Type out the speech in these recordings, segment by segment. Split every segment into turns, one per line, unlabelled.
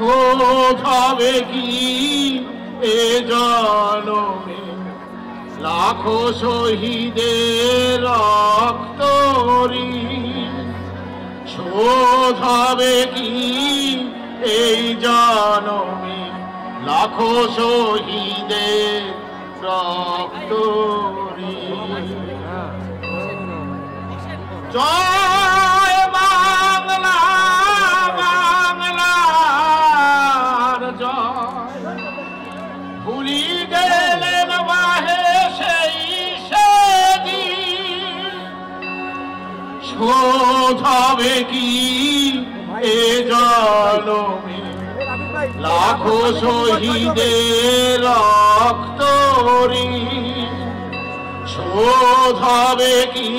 শোধ হবে কি এ জনমে লাখো শহীদের রক্ত ঋণ শোধ হবে কি এই জনমে লাখো শহীদের রক্ত ঋণ জয় বাংলা বাংলার জয় ভুলি গেলেন বাহে সেই সেদিন শোধ হবে কি এ জনমে লাখো শহীদের রক্ত ঋণ শোধ হবে কি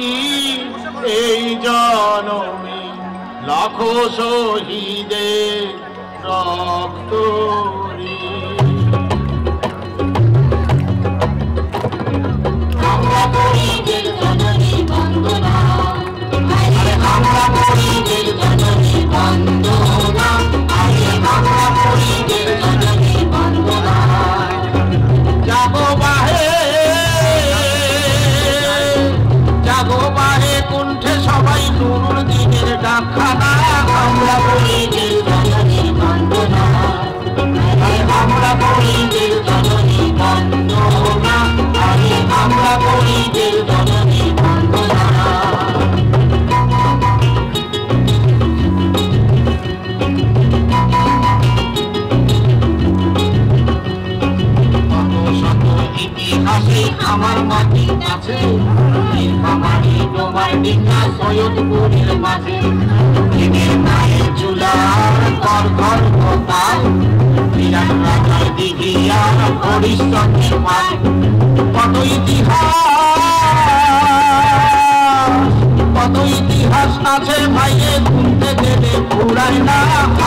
এই জনমে লাখো শহীদের রক্ত
আমরা শহীদের জননী বন্দনা আমরা শহীদের জননী বন্দনা আমরা শহীদের জননী বন্দনা
জাগো বাহে কুণ্ঠে সবাই নুরুল দিনের ডাকখানা
আমরা শহীদের জননী বন্দনা আমরা শহীদের জননী বন্দনা আমরা শহীদের জননী বন্দনা
ইতিহাসে আমার মাটির কাছে নীলফামারী ডোবার ডিঙ্গা সৈয়দপুরের মাঝে দিনের মায়ের চুলার ঘর ঘর গোপাল বিরাট রাজার দিঘিয়ার হরিশ্চন্দ্রের পাল কত ইতিহাস আছে ভাইয়ে গুনতে গেলে ফুরায় না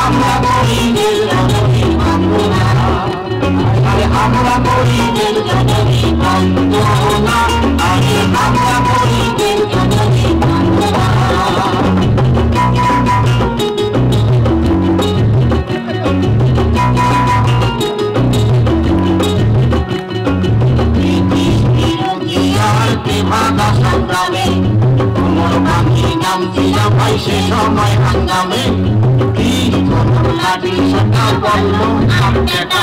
আমরা শহীদের জননী বন্দনা আমরা শহীদের জননী বন্দনা আমরা শহীদের জননী বন্দনা
ভাগা সংগ্রামে তোমার বাকি নাম ছিলাম ভাই সে সময় হাঙ্গামে লাঠি সরকার বলল বেটা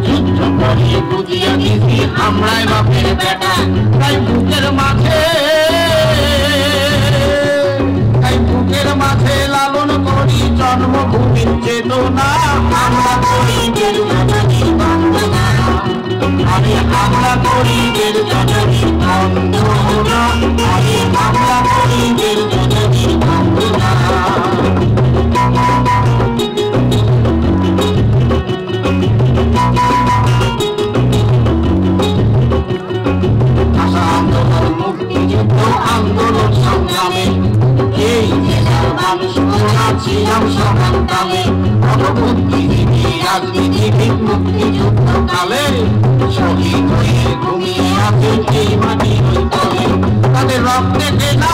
যুদ্ধ করিয়ে বুঝিয়ে দিছি আমরাই বাপের বেটা তাই বুকের মাঝে লালন করি জন্মভূমির চেতনা
আমরা শহীদের জননী বন্দনা
আমরা শহীদের জননী
বন্দনা আমরা শহীদের জননী বন্দনা
মুক্তিযুদ্ধ আন্দোলন সংগ্রামে এই দেশের মানুষ ছিলাম সমান কালে বুদ্ধিজীবী রাজনীতিবিদ মুক্তিযুদ্ধ কালে শহীদ হয়ে ঘুমিয়ে আছে এই মাটির তলে তাদের রক্তে কেনা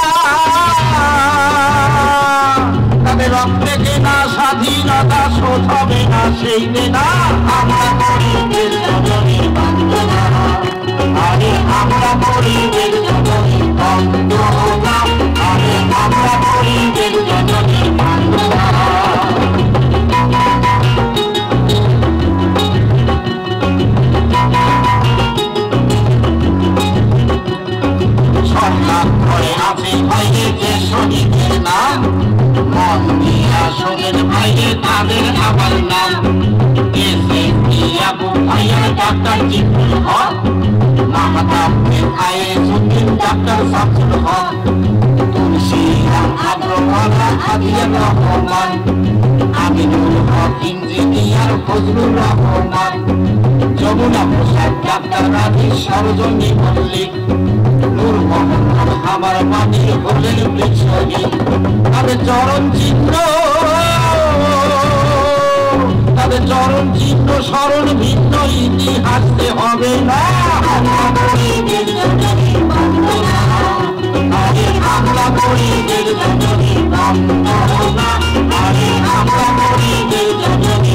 স্বাধীনতা শোধ হবে না সেই দেনা
আমরা শহীদের জননী বন্দনা আমরা শহীদের জননী বন্দনা আমরা শহীদের জননী বন্দনা
সরকার ঘরে আছে ভাইয়ে যে শহীদের নাম মন দিয়া শোনেন ভাইয়ে তাদের আবার নাম আবু ভাইয়া ডাক্তার জিতুল হক মাহতাবের আয়েজউদ্দিন ডাক্তার শামসুল হক তুলসী রাম আগ্রওয়ালা আদিয়া রহমান আমিনুল হক ইঞ্জিনিয়ার ফজলুর রহমান যমুনা প্রসাদ ডাক্তার রাজি সরোজনী মল্লিক নূর মোহাম্মদ আমার মাটির হলেন বৃক্ষহীন তাদের চরণ চিহ্ন স্মরণ ভিন্ন ইতিহাসে হবে না
আমরা শহীদের জননী বন্দনা আমরা শহীদের জননী বন্দনা আমরা শহীদের জননী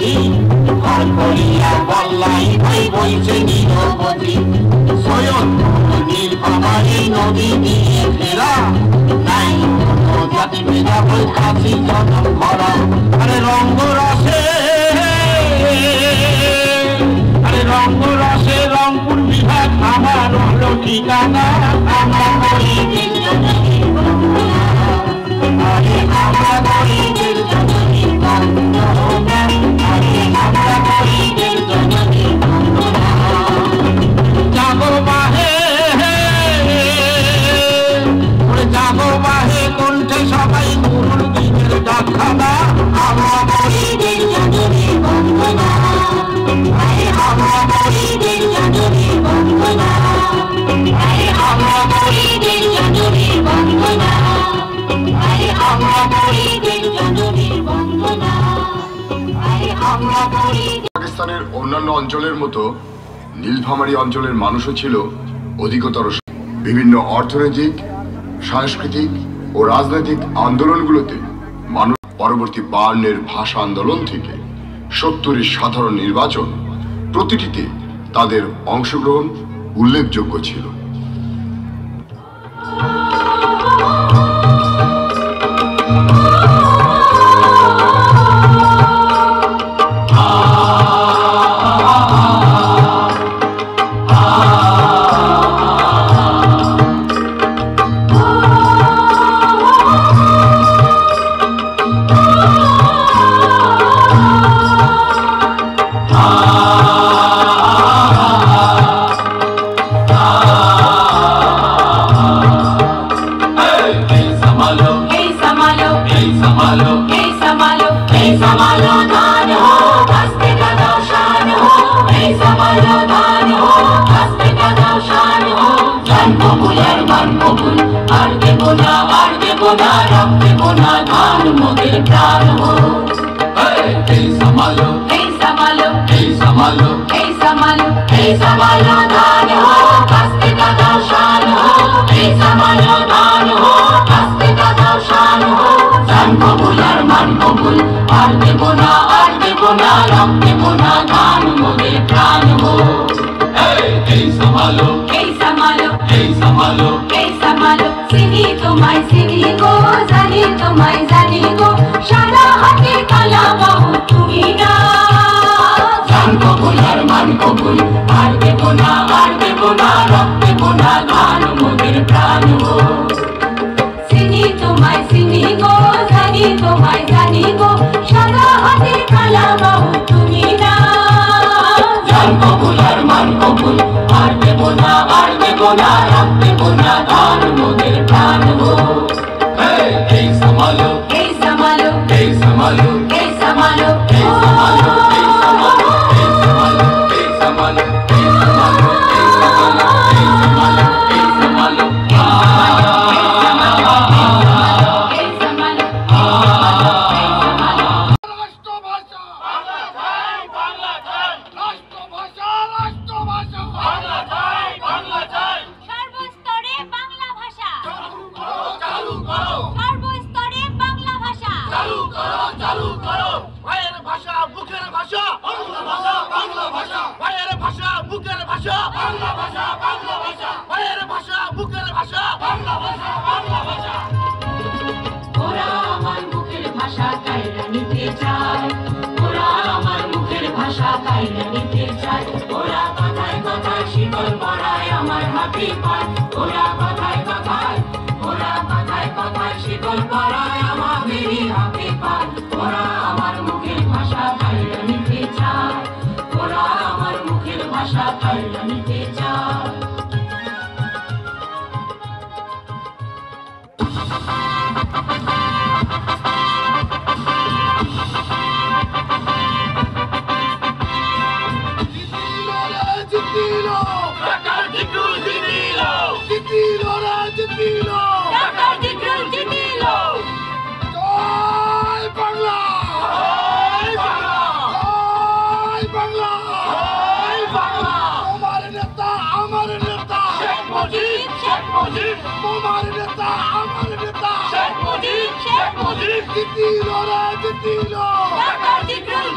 নদী আর করিয়া বল্লাই ভাই বইছে নিরবধি সৈয়দ নীলফামারী নদী দিয়ে ঘেরা নাই কোনো জাতি ভেদা বই আছি জনম ভরা আরে রঙ্গরসে রংপুর বিভাগ আমার হলো ঠিকানা আমরা করি দিল জননীর বন্দনা আরে আমরা করি দিল জননীর বন্দনা আরে আমরা করি দিল জননীর বন্দনা জাগো বাহে জাগো বাহে কণ্ঠে সবাই নুরুল দিনের ডাকখানা আমরা করি দিল জননীর বন্দনা আরে আমরা করি দিল জননীর বন্দনা আরে আমরা করি দিল জননীর বন্দনা আরে আমরা করি দিল জননীর বন্দনা আরে আমরা করি।
পাকিস্তানের অন্যান্য অঞ্চলের মতো নীলফামারী অঞ্চলের মানুষও ছিল অধিকতর বিভিন্ন অর্থনৈতিক, সাংস্কৃতিক ও রাজনৈতিক আন্দোলনগুলোতে মানুষ পরবর্তী 52-এর ভাষা আন্দোলন থেকে 70-এর সাধারণ নির্বাচন প্রতিটিতে তাদের অংশগ্রহণ উল্লেখযোগ্য ছিল।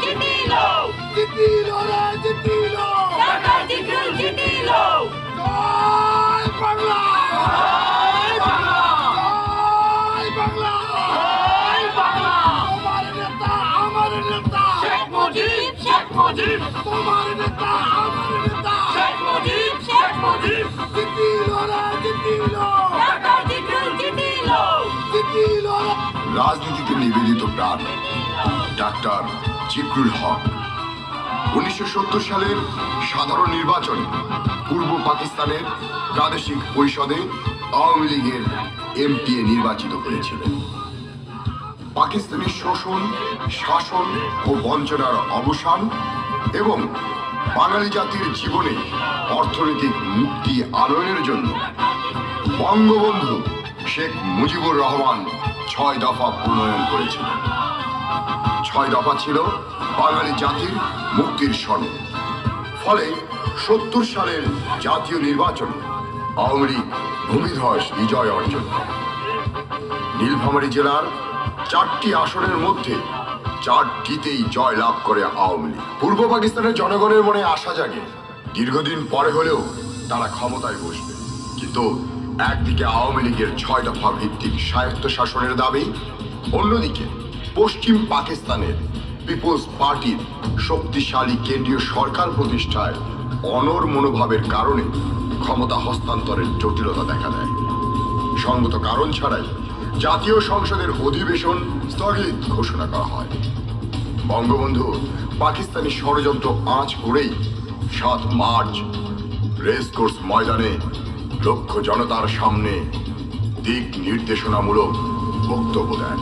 জিতিলো
জিতিল রে জিতিল,
ডাক্তার জিতুল জিতিল,
জয় বাংলা,
জয় বাংলা,
জয় বাংলা,
জয় বাংলা।
তোমার নেতা আমার নেতা,
শেখ মুজিব, শেখ মুজিব,
তোমার নেতা আমার নেতা,
শেখ মুজিব, শেখ মুজিব,
জিতিল রে জিতিল,
ডাক্তার জিতুল জিতিল,
জিতিল রে। রাজনীতিতে নিবেদিত প্রাণ ডাক্তার জিকরুল হক 1970 সালের সাধারণ নির্বাচনে পূর্ব পাকিস্তানের প্রাদেশিক পরিষদে আওয়ামী লীগের এমপি নির্বাচিত হয়েছিলেন। পাকিস্তানি শোষণ, শাসন ও বঞ্চনার অবসান এবং বাঙালি জাতির জীবনে অর্থনৈতিক মুক্তি আনয়নের জন্য বঙ্গবন্ধু শেখ মুজিবুর রহমান 6 দফা প্রণয়ন করেছিলেন। 6 দফা ছিল বাঙালি জাতির মুক্তির সনদ। ফলে 70 সালের জাতীয় নির্বাচনে আওয়ামী লীগ ভূমিধস বিজয় অর্জন করে। নীলফামারী জেলার 4টি আসনের মধ্যে 4টিতেই জয় লাভ করে আওয়ামী লীগ। পূর্ব পাকিস্তানের জনগণের মনে আশা জাগে দীর্ঘদিন পরে হলেও তারা ক্ষমতায় বসবে, কিন্তু একদিকে আওয়ামী লীগের 6 দফা ভিত্তিক স্বায়ত্ত শাসনের দাবি, অন্যদিকে পশ্চিম পাকিস্তানের পিপলস পার্টির শক্তিশালী কেন্দ্রীয় সরকার প্রতিষ্ঠায় অনড় মনোভাবের কারণে ক্ষমতা হস্তান্তরের জটিলতা দেখা দেয়। সঙ্গত কারণ ছাড়াই জাতীয় সংসদের অধিবেশন স্থগিত ঘোষণা করা হয়। বঙ্গবন্ধু পাকিস্তানি ষড়যন্ত্র আঁচ করেই 7 মার্চ রেসকোর্স ময়দানে লক্ষ জনতার সামনে দিক নির্দেশনামূলক বক্তব্য দেন।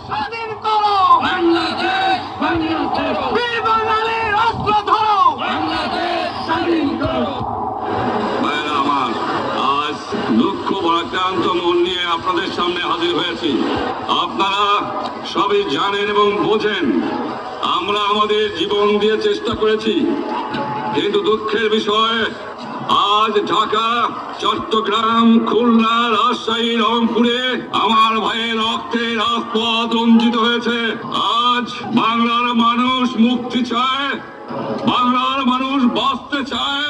স্বাধীন করো বাংলাদেশ, বাংলাদেশ, বীর বাঙালির অস্ত্র ধরো বাংলাদেশ, স্বাধীন করো।
ভাইরা আমার, আজ দুঃখ ভারাক্রান্ত মন নিয়ে আপনাদের সামনে হাজির হয়েছি। আপনারা সবই জানেন এবং বোঝেন আমরা আমাদের জীবন দিয়ে চেষ্টা করেছি, কিন্তু দুঃখের বিষয় আজ ঢাকা, চট্টগ্রাম, খুলনা, রাজশাহী, রংপুরে আমার ভাইয়ের রক্তে রাজপথ রঞ্জিত হয়েছে। আজ বাংলার মানুষ মুক্তি চায়, বাংলার মানুষ বাঁচতে চায়,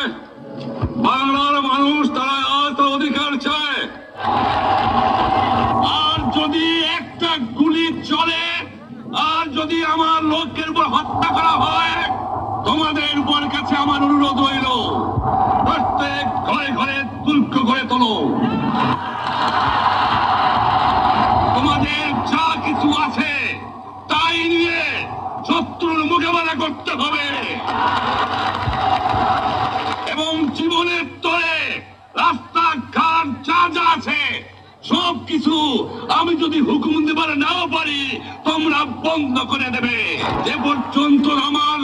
বাংলার মানুষ তারা আজ অধিকার চায়। আর যদি একটা গুলি চলে, আর যদি আমার লোকের উপর হত্যা করা হয়, তোমাদের উপর কাছে আমার অনুরোধ হইল প্রত্যেক ঘরে ঘরে তুল্ক করে তোলো। তোমাদের যা কিছু আছে তাই নিয়ে শত্রুর মোকাবেলা করতে হবে এবং জীবনের তরে রাস্তাঘাট যা যা আছে সবকিছু আমি যদি হুকুম দেবার নাও পারি তোমরা বন্ধ করে দেবে। যে পর্যন্ত আমার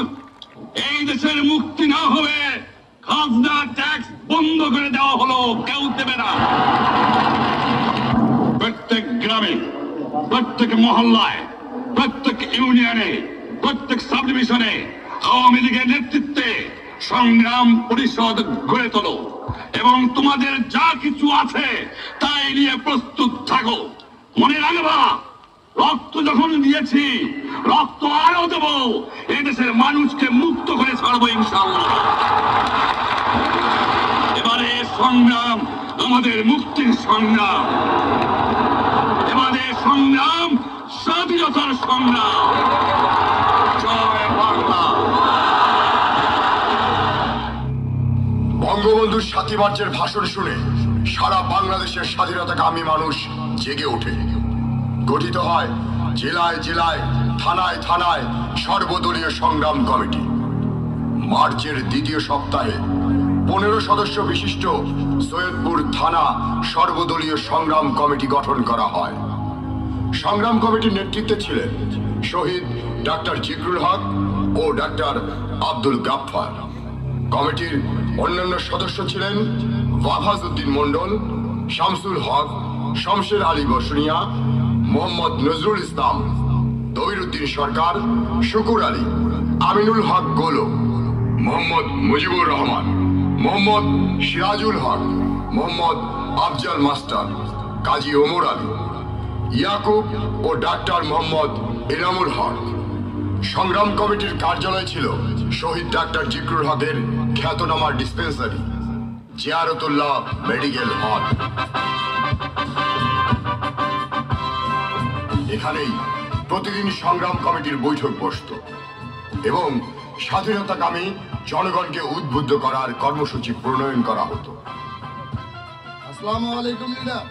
এই দেশের মুক্তি না হবে, খাজনা ট্যাক্স বন্ধ করে দেওয়া হলো, কেউ দেবে না। প্রত্যেক গ্রামে, প্রত্যেক মহল্লায়, প্রত্যেক ইউনিয়নে, প্রত্যেক সাব ডিভিশনে আওয়ামী লীগের নেতৃত্বে সংগ্রাম পরিষদ গড়ে তোলো এবং তোমাদের যা কিছু আছে তাই নিয়ে প্রস্তুত থাকো। মনে রাখবা, রক্ত যখন দিয়েছি রক্ত আরো দেব, এই দেশের মানুষকে মুক্ত করে ছাড়বো ইনশাআল্লাহ। এবারে সংগ্রাম আমাদের মুক্তির সংগ্রাম, এবারে সংগ্রাম স্বাধীনতার সংগ্রাম। জয় বাংলা।
বঙ্গবন্ধুর 7 মার্চের ভাষণ শুনে সারা বাংলাদেশের স্বাধীনতাকামী মানুষ জেগে ওঠে। গঠিত হয় জেলায় জেলায়, থানায় থানায় সর্বদলীয় সংগ্রাম কমিটি। মার্চের দ্বিতীয় সপ্তাহে 15 সদস্য বিশিষ্ট সৈয়দপুর থানা সর্বদলীয় সংগ্রাম কমিটি গঠন করা হয়। সংগ্রাম কমিটির নেতৃত্বে ছিলেন শহীদ ডাক্তার জিকরুল হক ও ডাক্তার আব্দুল গাফফার। কমিটির অন্যান্য সদস্য ছিলেন ওয়াহাজ উদ্দিন মন্ডল, শামসুল হক, শমশের আলী বসুনিয়া, মোহাম্মদ নজরুল ইসলাম, দবিরউদ্দিন সরকার, শুকুর আলী, আমিনুল হক গোলো, মোহাম্মদ মুজিবুর রহমান, মোহাম্মদ সিরাজুল হক, মোহাম্মদ আফজাল মাস্টার, কাজী ওমর আলী, ইয়াকুব ও ডাক্তার মোহাম্মদ এনামুল হক। সংগ্রাম কমিটির কার্যালয় ছিল শহীদ ডাক্তার জিকরুল হকের খ্যাতনামা ডিসপেন্সারি জিয়ারতুল্লাহ মেডিকেল হল। এখানেই প্রতিদিন সংগ্রাম কমিটির বৈঠক বসত এবং স্বাধীনতাকামী জনগণকে উদ্বুদ্ধ করার কর্মসূচি প্রণয়ন করা হতো।
আসসালামু আলাইকুম লিডার।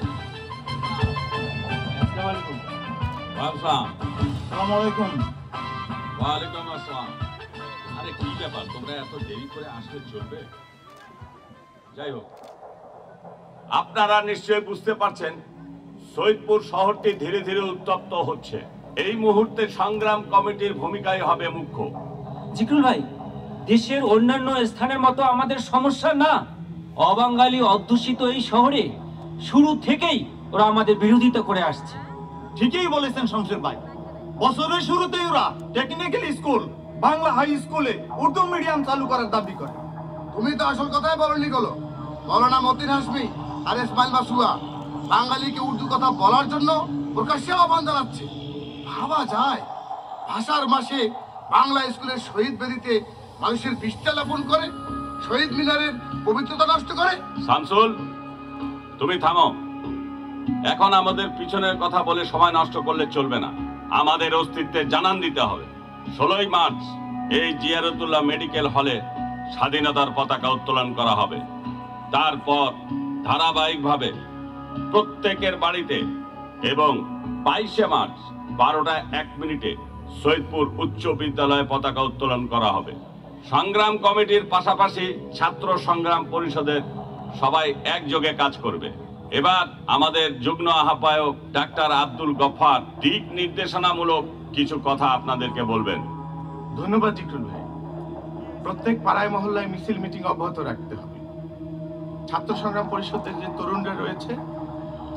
আসসালামু আলাইকুম।
ওয়ালাইকুম আসসালাম। আরে কি ব্যাপার, তোমরা এত দেরি করে আসলে চলবে? যাই হোক, আপনারা নিশ্চয়ই বুঝতে পারছেন সৈয়দপুর শহরটি ধীরে ধীরে উত্তপ্ত হচ্ছে। এই মুহূর্তে সংগ্রাম কমিটির ভূমিকাই হবে মুখ্য।
জিকরুল ভাই, দেশের অন্যান্য স্থানের মতো আমাদের সমস্যা না। অবাঙালি অধ্যুষিত এই শহরে শুরু থেকেই ওরা আমাদের বিরোধিতা করে আসছে।
ঠিকই বলেছেন শমশের ভাই, বছরের শুরুতেই ওরা টেকনিক্যাল স্কুল, বাংলা হাই স্কুলে উর্দু মিডিয়াম চালু করার দাবি করে।
তুমি তো আসল কথাই বলনি গেল। মৌলানা মতিন হাসমি আর ইসমাইল মাসুয়া বাঙালিকে উর্দু কথা বলার জন্য প্রকাশ্যে আহ্বান জানাচ্ছে। ভাবা যায়, ভাষার মাসে বাংলা স্কুলের শহীদ বেদিতে মানুষের বিষ্ঠা লাপন করে, শহীদ মিনারের পবিত্রতা নষ্ট করে।
শামসুল, তুমি থামো। এখন আমাদের পিছনের কথা বলে সময় নষ্ট করলে চলবে না। আমাদের অস্তিত্বে জানান দিতে হবে। 16ই মার্চ এই জিয়ারতুল্লাহ মেডিকেল হলে স্বাধীনতার পতাকা উত্তোলন করা হবে। তারপর ধারাবাহিকভাবে প্রত্যেকের বাড়িতে এবং 22শে মার্চ 12টা 1 মিনিটে সৈয়দপুর উচ্চ বিদ্যালয়ে পতাকা উত্তোলন করা হবে। সংগ্রাম কমিটির পাশাপাশি ছাত্র সংগ্রাম পরিষদের সবাই একযোগে কাজ করবে। এবার আমাদের যুগ্ম আহ্বায়ক ডাক্তার আব্দুল গফফার দিক নির্দেশনামূলক কিছু কথা আপনাদেরকে বলবেন।
ধন্যবাদ জিকরুল ভাই। প্রত্যেক পাড়ায় মহল্লায় মিছিল মিটিং অব্যাহত রাখতে হবে। ছাত্র সংগ্রাম পরিষদের যে তরুণরা রয়েছে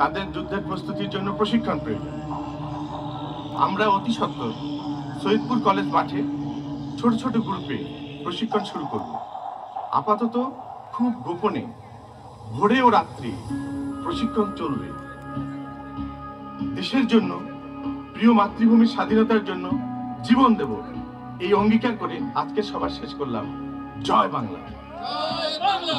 তাদের যুদ্ধের প্রস্তুতির জন্য প্রশিক্ষণ প্রয়োজন। আমরা অতি সত্বর সৈয়দপুর কলেজ মাঠে ছোট ছোট গ্রুপে প্রশিক্ষণ শুরু করব। আপাতত খুব গোপনে ভোরে ও রাত্রি প্রশিক্ষণ চলবে। দেশের জন্য, প্রিয় মাতৃভূমির স্বাধীনতার জন্য জীবন দেব, এই অঙ্গীকার করে আজকের সভা শেষ করলাম। জয় বাংলা।
জয় বাংলা।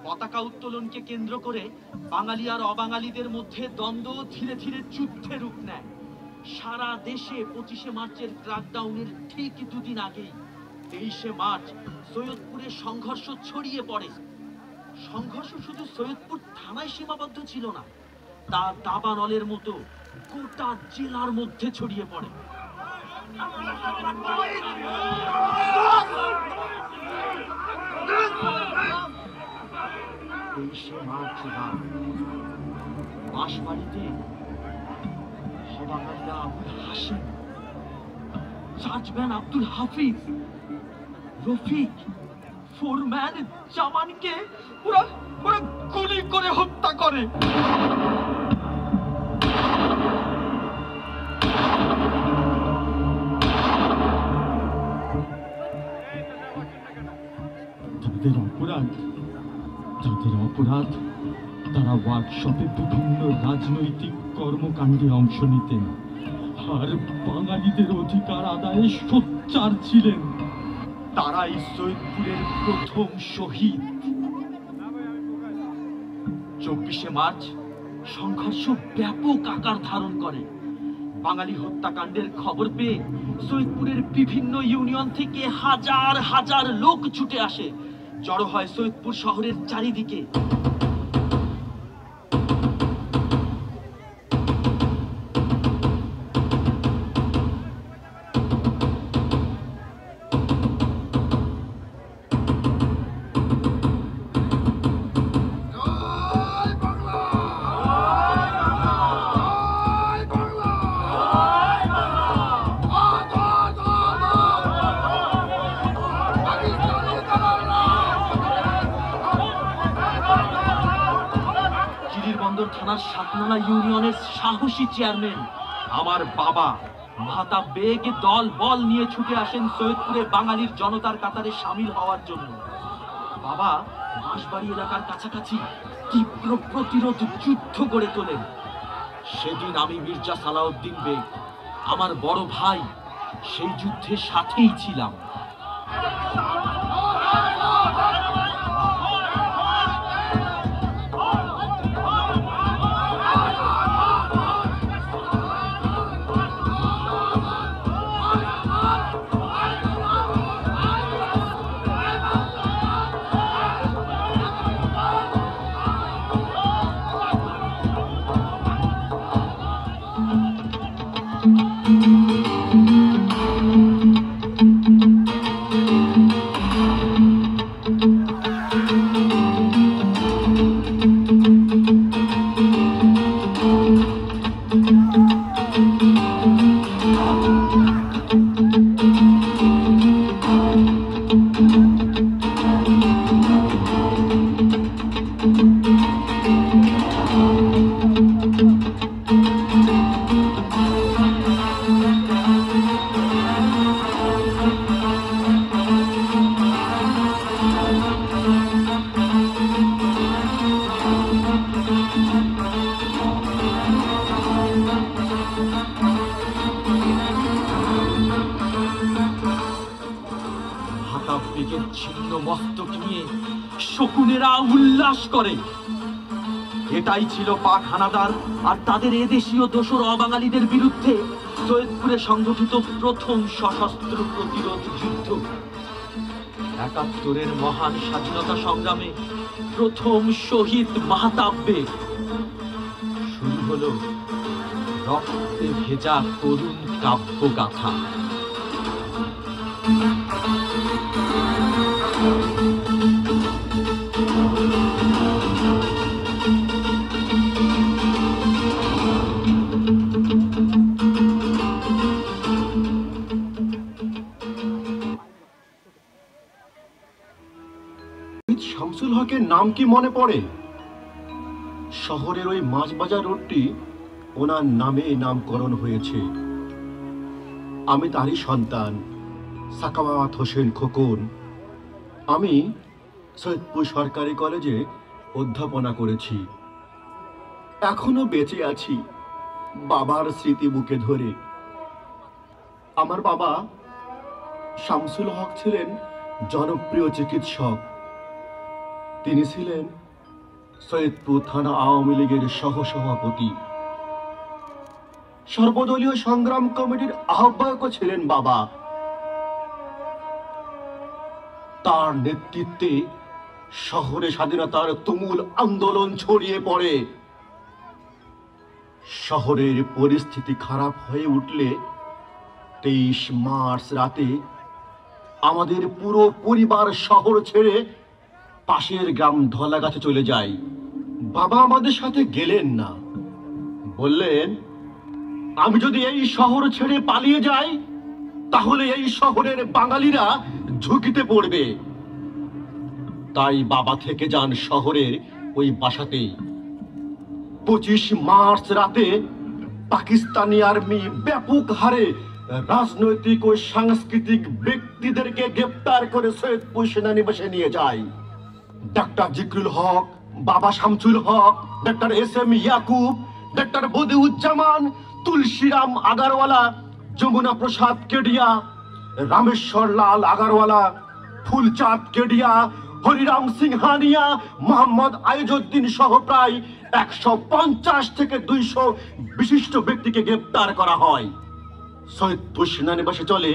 পতাকা উত্তোলনকে কেন্দ্র করে বাঙালি আর অবাঙালিদের মধ্যে দ্বন্দ্ব ধীরে ধীরে যুদ্ধে রূপ নেয়। সারা দেশে 25শে মার্চের ক্র্যাকডাউনের ঠিক দুদিন আগেই 23শে মার্চ সৈয়দপুরে সংঘর্ষ ছড়িয়ে পড়ে। সংঘর্ষ শুধু সৈয়দপুর থানায় সীমাবদ্ধ ছিল না, তা দাবানলের মতো গোটা জেলার মধ্যে ছড়িয়ে পড়ে। 23শে মার্চ রাত বাঁশবাড়িতে অবাঙালিরা আবুল হাসিম, সার্জম্যান আব্দুল হাফিজ, রফিক, ফোরম্যান জামানকে ওরা গুলি করে হত্যা করে। তাদের অপরাধ তারা ওয়ার্কশপে বিভিন্ন রাজনৈতিক কর্মকাণ্ডে অংশ নিতেন আর বাঙালিদের অধিকার আদায়ে সোচ্চার ছিলেন। তারাই সৈয়দপুরের প্রথম শহীদ। 24শে মার্চ সংঘর্ষ ব্যাপক আকার ধারণ করে। বাঙালি হত্যাকাণ্ডের খবর পেয়ে সৈয়দপুরের বিভিন্ন ইউনিয়ন থেকে হাজার হাজার লোক ছুটে আসে, জড়ো হয় সৈয়দপুর শহরের চারিদিকে। থানার সাতনালা ইউনিয়নের সাহসী চেয়ারম্যান আমার বাবা মাহতাব বেগ দল বল নিয়ে ছুটে আসেন সৈয়দপুরে বাঙালির জনতার কাতারে সামিল হওয়ার জন্য। বাবা বাঁশবাড়ি এলাকার কাছাকাছি তীব্র প্রতিরোধ যুদ্ধ গড়ে তোলেন। সেদিন আমি মির্জা সালাউদ্দিন বেগ, আমার বড় ভাই, সেই যুদ্ধের সাথেই ছিলাম। ছিন্ন মস্তক নিয়ে শকুনেরা উল্লাস করে। এটাই ছিল পাক হানাদার আর তাদের এদেশীয় দোসর অবাঙালিদের বিরুদ্ধে সৈয়দপুরে সংগঠিত প্রথম সশস্ত্র প্রতিরোধ যুদ্ধ। ৭১-এর মহান স্বাধীনতা সংগ্রামে প্রথম শহীদ মাহতাব বেগ। শুরু হলো রক্তে ভেজা করুণ কাব্যগাথা।
শামসুল হকের নাম কি মনে পড়ে? শহরের ওই মাছবাজার রোডটি ওনার নামে নামকরণ হয়েছে। আমি তারই সন্তান, সাকাওয়াত হোসেন খোকন। আমি সৈয়দপুর সরকারি কলেজে অধ্যাপনা করেছি, এখনো বেঁচে আছি। বাবার স্মৃতি বুকে ধরে। আমার বাবা শামসুল হক ছিলেন জনপ্রিয় চিকিৎসক। তিনি ছিলেন সৈয়দপুর থানা আওয়ামী লীগের সহসভাপতি, সর্বদলীয় সংগ্রাম কমিটির আহ্বায়কও ছিলেন বাবা। তার নেতৃত্বে শহরে স্বাধীনতার তুমুল আন্দোলন ছড়িয়ে পড়ে। শহরের পরিস্থিতি খারাপ হয়ে উঠলে 23 মার্চ রাতে আমাদের পুরো পরিবার শহর ছেড়ে পাশের গ্রাম ধলাগাছে চলে যায়। বাবা আমাদের সাথে গেলেন না, বললেন আমি যদি এই শহর ছেড়ে পালিয়ে যাই তাহলে এই শহরের বাঙালিরা ঝুঁকিতে পড়বে। তাই বাবা থেকে যান শহরের ওই বাসাতেই। 25 মার্চ রাতে পাকিস্তানি আর্মি ব্যাপক হারে রাজনৈতিক ও সাংস্কৃতিক ব্যক্তিদেরকে গ্রেপ্তার করে সৈয়দপুর সেনানিবাসে নিয়ে যায়। ডাক্তার জিকরুল হক, বাবা Shamsul Haque, doctor SM Yakub, doctor Badiuzzaman, Tulsiram Agarwala, Jamuna Prasad Kedia, Rameshwar Lal Agarwala, Phulchand Kedia, Hariram Singhania, Mohammad Aizuddin সহ প্রায় 150 থেকে 200 বিশিষ্ট ব্যক্তিকে গ্রেপ্তার করা হয়। সৈয়দপুর সেনানিবাসে চলে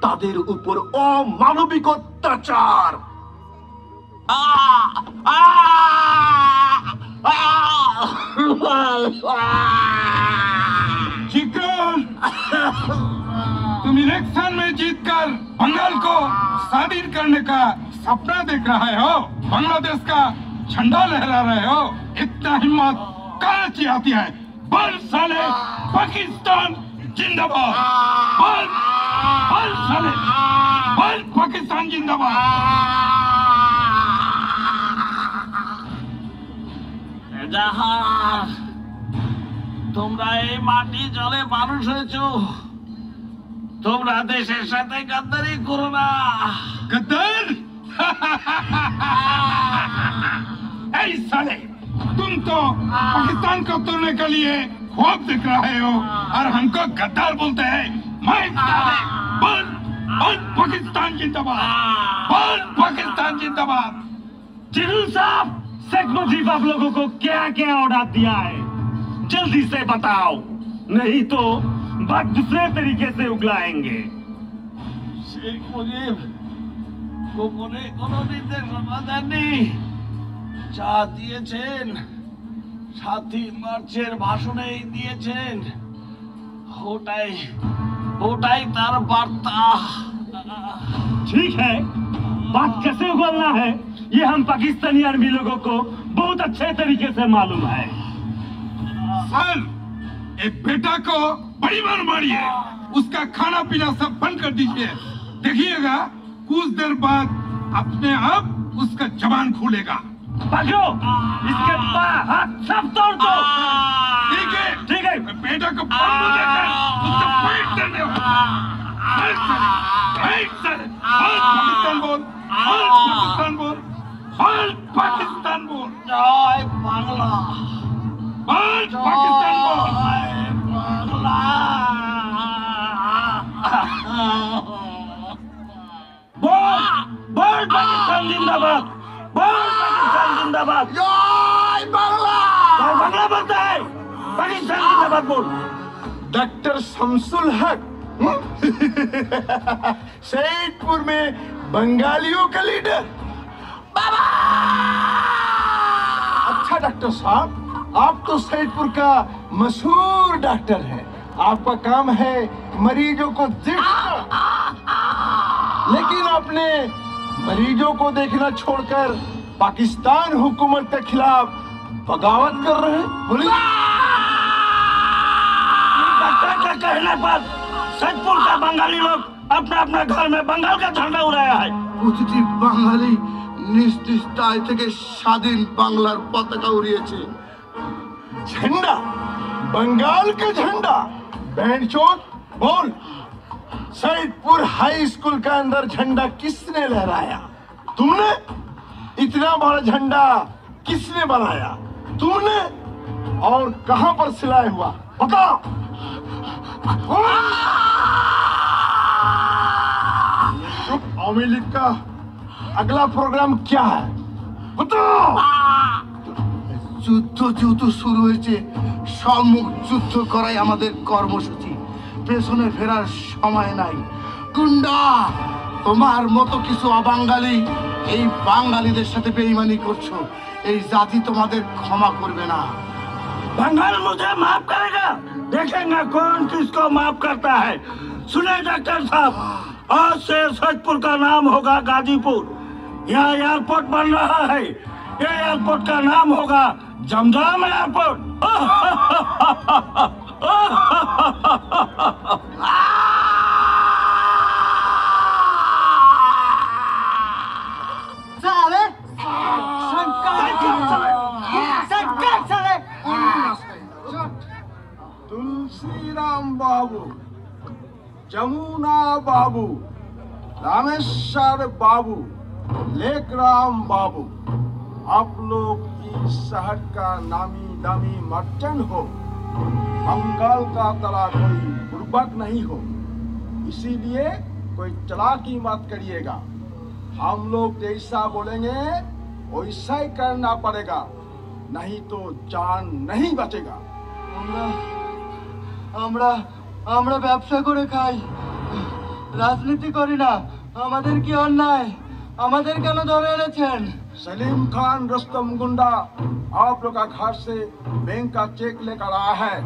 তাদের উপর অমানবিক অত্যাচার।
तुम इलेक्शन में जीतकर बंगाल को स्वाधीन करने का सपना देख रहे हो, बांग्लादेश का झंडा लहरा रहे हो, इतना हिम्मत कहाँ से आती है? बोल साले पाकिस्तान जिंदाबाद, बोल बोल साले बोल पाकिस्तान जिंदाबाद।
তোমরা এই মাটি জলে মানুষ হয়েছো, তোমরা দেশের সাথে গদ্দারি করো না।
गद्दार ऐ साले, तुम तो पाकिस्तान को तोड़ने के लिए ख्वाब देख रहे हो और हमको गद्दार बोलते हैं। मैं साले बोल बोल पाकिस्तान जिंदाबाद, बोल पाकिस्तान जिंदाबाद।
जिन्नू साहब, शेख मुजीब आप लोगों को क्या क्या ऑर्डर दिया है, जल्दी से बताओ, नहीं तो बात दूसरे तरीके से उगलाएंगे। शेख मुजीब গোপনে কোনো নির্দেশনা দেননি, যা দিয়েছেন 7 মার্চের ভাষণেই দিয়েছেন, ওটাই তার বার্তা। ठीक है, बात कैसे उगलना है ये हम पाकिस्तानी आर्मी लोगों को बहुत अच्छे तरीके से मालूम है।
सर, एक बेटा को बड़ी मार मारिए, उसका खाना पीना सब बंद कर दीजिए। देखिएगा कुछ देर बाद अपने आप उसका जबान खुलेगा।
पकड़ो इसके हाथ सब तोड़ दो।
ठीक है,
ठीक है।
बेटा को बंदूक देकर उसका पेट करने पाकिस्तान बोल, पाकिस्तान बोल, पाकिस्तान बोल,
जय बांग्ला,
पाकिस्तान बोल,
बांग्ला। बोल पाकिस्तान जिंदाबाद, बोल पाकिस्तान जिंदाबाद।
जय बांग्ला।
बांग्ला बोलता है, पाकिस्तान जिंदाबाद बोल।
डॉक्टर शमसुल हक सैदपुर में बंगालियों का लीडर। बाबा! अच्छा डॉक्टर साहब, आप तो सैदपुर का मशहूर डॉक्टर हैं। आपका काम है मरीजों को देखना, लेकिन आपने मरीजों को देखना छोड़कर पाकिस्तान हुकूमत के खिलाफ बगावत कर रहे हैं। बोलिए।
डॉक्टर का कहने पर सैदपुर का बंगाली लोग अपना अपना घर में बंगाल का झंडा उड़ाया है।
প্রতিটি বাঙালি নিশ্চিন্তায় থেকে স্বাধীন বাংলার পতাকা উড়িয়েছে। झंडा, बंगाल का झंडा। बैंचोद बोल, सैदपुर हाई स्कूल का अंदर झंडा किसने लहराया? तुमने? इतना बड़ा झंडा किसने बनाया? तुमने? और कहां पर सिलाई हुआ? बता
आवामी लीग का अगला प्रोग्राम क्या है? बताओ।
যুদ্ধ যেহেতু শুরু হয়েছে, সম্মুখ যুদ্ধ করাই আমাদের কর্মসূচি। পেছনে ফেরার সময় নাই। গুন্ডা, তোমার মতো কিছু অবাঙালি এই বাঙালিদের সাথে বেইমানি করছো। এই জাতি তোমাদের ক্ষমা করবে না।
बंगाल मुझे माफ करेगा, देखेंगे कौन किसको माफ करता है। सुने डॉक्टर साहब, आज से सचपुर का नाम होगा गाजीपुर। यहाँ एयरपोर्ट बन रहा है, ये एयरपोर्ट का नाम होगा जमजम एयरपोर्ट।
साले शंकर साले
तुलसीराम बाबू, जमुना बाबू, रामेश्वर बाबू, लेकराम बाबू, आप लोग इस शहर का नामी दामी मर्चेंट हो। बंगाल का तरह कोई बुर्बक नहीं हो, इसीलिए कोई चालाकी मत करिएगा। हम लोग जैसा बोलेंगे वैसा ही करना पड़ेगा, नहीं तो जान नहीं बचेगा।
আমরা আমরা ব্যবসা করে খাই, রাজনীতি করি না। আমাদের কি অন্যায়? আমাদের কেন ধরে এনেছেন?
सलीम खान रुस्तम गुंडा आप लोग का घर से बैंक का चेक लेकर आया है,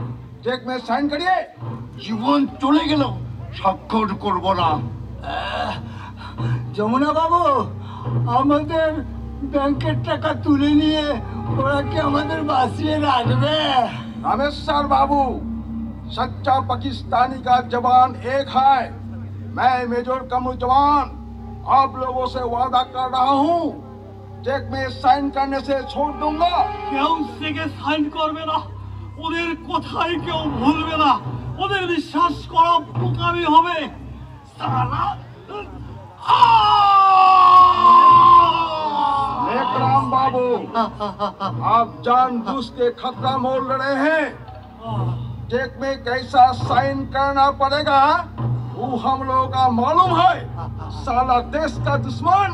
चेक में साइन करिए।
জীবন চলে গেল, স্বাক্ষর করব না। যমুনা বাবু, আমাদের ব্যাংকের টাকা তুলে নিয়ে ওরা কি আমাদের বাঁচিয়ে রাখবে?
रामेश्वर बाबू, सच्चा पाकिस्तानी का जवान एक है, मैं मेजर कमल जवान आप लोगों से वादा कर रहा हूँ, चेक में साइन करने से छोड़ दूंगा।
কেউ থেকে সাইন করবে না, ওদের কথাই কেউ ভুলবে না, ওদের বিশ্বাস করা বোকামি হবে। সালা
लेकराम बाबू, आप जानबूझ के खतरा मोल रहे हैं। चेक में कैसा साइन करना पड़ेगा वो हम लोगों का मालूम है। साला देश का दुश्मन,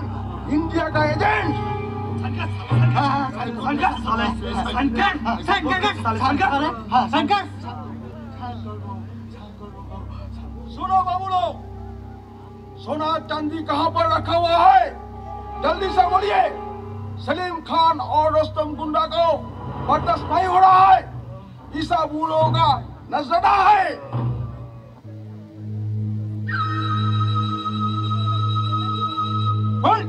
इंडिया का एजेंट। सुनो बाबू लोग, सोना चांदी कहाँ पर रखा हुआ है? जल्दी से बोलिए। सलीम खान और रुस्तम गुंडा को बर्दाश्त नहीं हो रहा है, ईसा बूढ़ों का नजरा है। बोल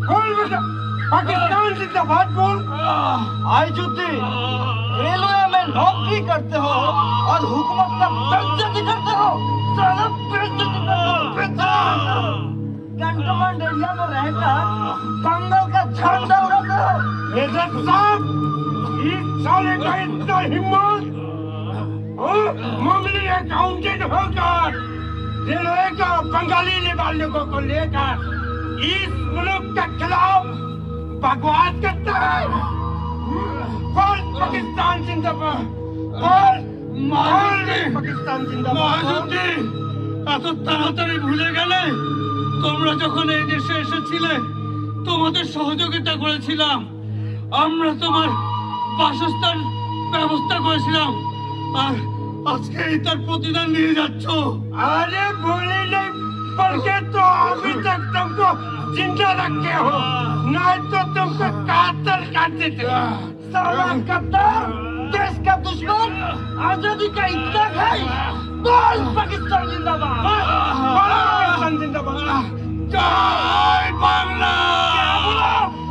बोल बेटा, पाकिस्तान जिंदाबाद बोल।
आईजुद्दीन, रेलवे में नौकरी करते हो और हुकूमत का बेइज्जती करते हो। साला बेइज्जती करते हो। कैंटोनमेंट एरिया में रहकर बंगाल का झंडा उड़ाते हो।
मेजर साहब, इस साले का इतना हिम्मत, मामले अकाउंटेंट होकर रेलवे का बंगाली निवासियों को लेकर इस मुल्क के खिलाफ बकवास करता है। बोल पाकिस्तान जिंदाबाद, बोल পাকিস্তান জিন্দাবাদ। এত তাড়াতাড়ি ভুলে গেলে? তোমরা যখন এই দেশে এসেছিলে তোমাদের সহযোগিতা করেছিলাম, আমরা তোমার বাসস্থান ব্যবস্থা করেছিলাম, আর আজকে তার প্রতিদান নিয়ে যাচ্ছ। আরে বলি নেই বলকে তো अभी तक तुमको जिंदा रखे हो, नहीं तो तुमको कातल कर देते। साला कत्तर, देश का दुश्मन, आजादी का इतना खाई। बोल पाकिस्तान जिंदाबाद, बोल पाकिस्तान जिंदाबाद, जय बांग्ला।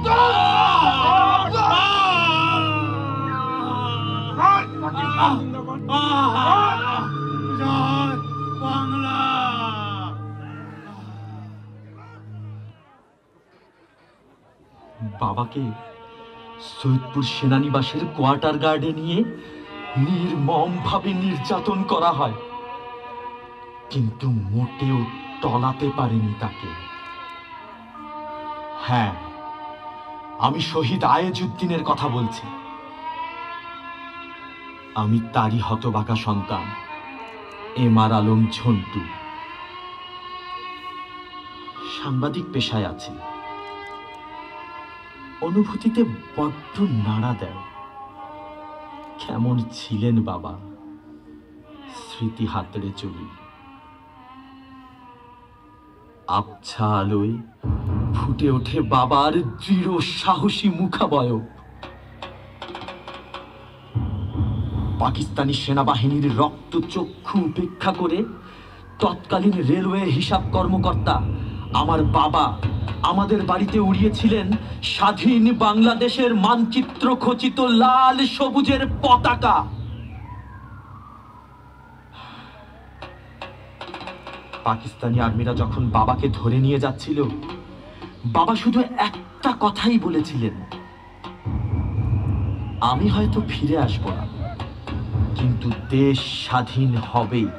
क्या बोला? बोल पाकिस्तान जिंदाबाद, जय बांग्ला।
বাবাকে সৈয়দপুর সেনানিবাসের কোয়ার্টার গার্ডে নিয়ে নির্মমভাবে নির্যাতন করা হয়, কিন্তু মোটেও টলাতে পারেনি তাকে। হ্যাঁ, আমি শহীদ আয়েজউদ্দিনের কথা বলছি। আমি তারই হতবাকা সন্তান এমআর আলম ঝন্টু। সাংবাদিক পেশায় আছি। অনুভূতিতে বড্ড নাড়া দেয়। কেমন ছিলেন বাবা, স্মৃতি হাতড়ে চলি। আবছা আলোয় ফুটে ওঠে বাবার দৃঢ় সাহসী মুখাবয়ব। পাকিস্তানি সেনাবাহিনীর রক্তচক্ষু উপেক্ষা করে তৎকালীন রেলওয়ে হিসাব কর্মকর্তা আমার বাবা আমাদের বাড়িতে উড়িয়েছিলেন স্বাধীন বাংলাদেশের মানচিত্র খচিত লাল সবুজের পতাকা। পাকিস্তানি আর্মিরা যখন বাবাকে ধরে নিয়ে যাচ্ছিল, বাবা শুধু একটা কথাই বলেছিলেন, আমি হয়তো ফিরে আসব না, কিন্তু দেশ স্বাধীন হবেই।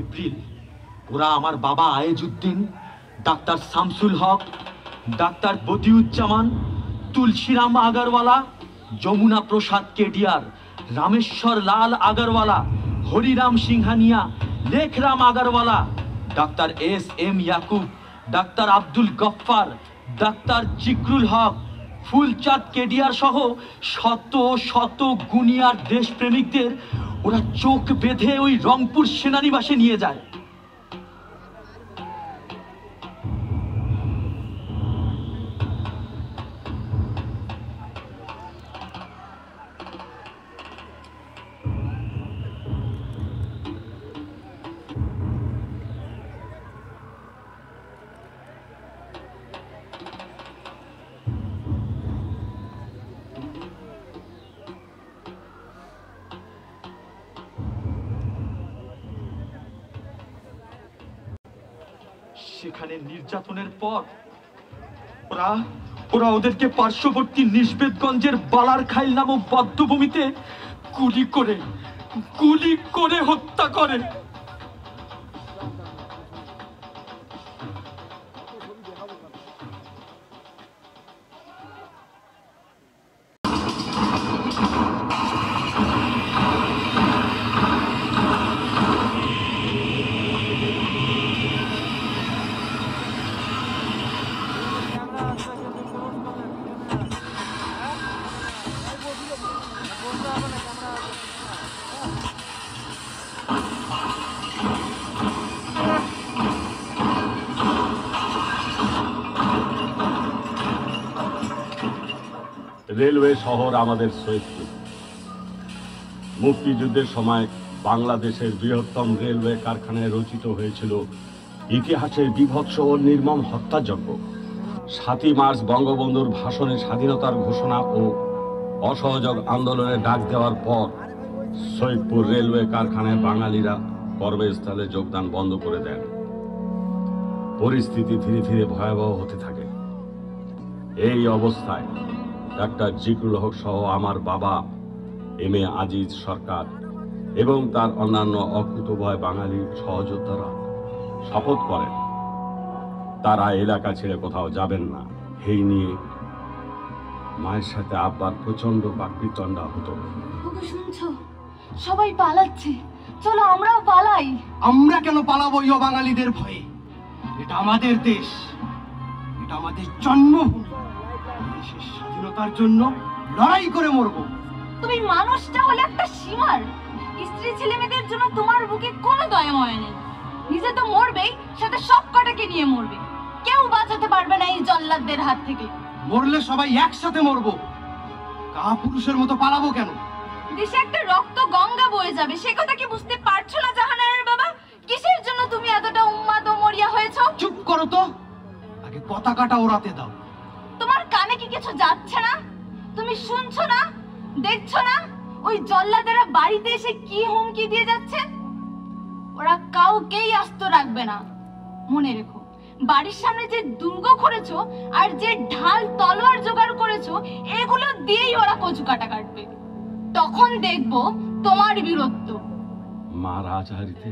এপ্রিল ওরা আমার বাবা আয়েজউদ্দিন, ডাক্তার শামসুল হক, ডাক্তার বদিউজ্জামান, তুলসীরাম আগরওয়ালা, যমুনা প্রসাদ কেডিয়ার, Rameshwar Lal Agarwala, Hariram Singhania, Lekhram Agarwala, doctor S M. Yakub, doctor Abdul Gaffar, doctor Zikrul Haque, Phulchand কেডিয়ার সহ শত শত গুনিয়ার দেশপ্রেমিকদের ওরা চোখ বেঁধে ওই রংপুর সেনানিবাসে নিয়ে যায়। সেখানে নির্যাতনের পর ওরা ওদেরকে পার্শ্ববর্তী নিষ্পেদগঞ্জের বালারখাইল নামক বদ্ধভূমিতে গুলি করে হত্যা করে।
রেলওয়ে শহর আমাদের সৈয়দপুর। মুক্তিযুদ্ধের সময় বাংলাদেশের বৃহত্তম রেলওয়ে কারখানায় রচিত হয়েছিল ইতিহাসের বীভৎস ও নির্মম হত্যাযজ্ঞ। ৭ই মার্চ বঙ্গবন্ধুর ভাষণে স্বাধীনতার ঘোষণা ও অসহযোগ আন্দোলনের ডাক দেওয়ার পর সৈয়দপুর রেলওয়ে কারখানায় বাঙালিরা কর্মস্থলে যোগদান বন্ধ করে দেন। পরিস্থিতি ধীরে ধীরে ভয়াবহ হতে থাকে। এই অবস্থায় ডাক্তার জিকরুল হক সহ আমার বাবা এম.এ. আজিজ সরকার এবং তার অন্যান্য অকুতোভয় বাঙালি সহযোদ্ধারা শপথ করেন তারা এলাকা ছেড়ে কোথাও যাবেন না। এই নিয়ে মায়ের সাথে আব্বার প্রচন্ড বাকবিতণ্ডা হতো।
শুনছো, সবাই পালাচ্ছে, চলো আমরাও পালাই।
আমরা কেন পালাবো এই বাঙালিদের ভয়ে? এটা আমাদের দেশ, এটা আমাদের জন্মভূমি। দেশের স্বাধীনতার জন্য লড়াই করে মরবো।
তুমি মানুষটা হলে একটা সীমার। স্ত্রী ছেলে মেয়েদের জন্য তোমার বুকে কোনো দয়া ময়া নেই। নিজে তো মরবেই, সাথে সব কটাকে নিয়ে মরবে। কেউ বাঁচাতে পারবে না এই জল্লাদদের হাত থেকে।
মরলে সবাই একসাথে মরবো, কাপুরুষের মতো পালাবো কেন?
দেশে একটা রক্ত গঙ্গা বয়ে যাবে, সে কথা কি বুঝতে পারছো না জাহানারের বাবা? কিসের জন্য তুমি এতটা উন্মাদ ও মরিয়া হয়েছো?
চুপ করো তো, আগে পতাকাটা ওড়াতে দাও।
তোমার কানে কি কিছু যাচ্ছে না? তুমি শুনছো না, দেখছো না ওই জল্লাদেরা বাড়িতে এসে কি হুমকি দিয়ে যাচ্ছে? ওরা কাউকেই আস্ত রাখবে না। মনে রেখো, বাড়ির সামনে যে দুর্গ করেছো আর যে ঢাল তলোয়ার জোগাড় করেছো, এগুলো দিয়েই ওরা কচু কাটা কাটবে। তখন দেখবো তোমার বীরত্ব।
মা রাজহারিতে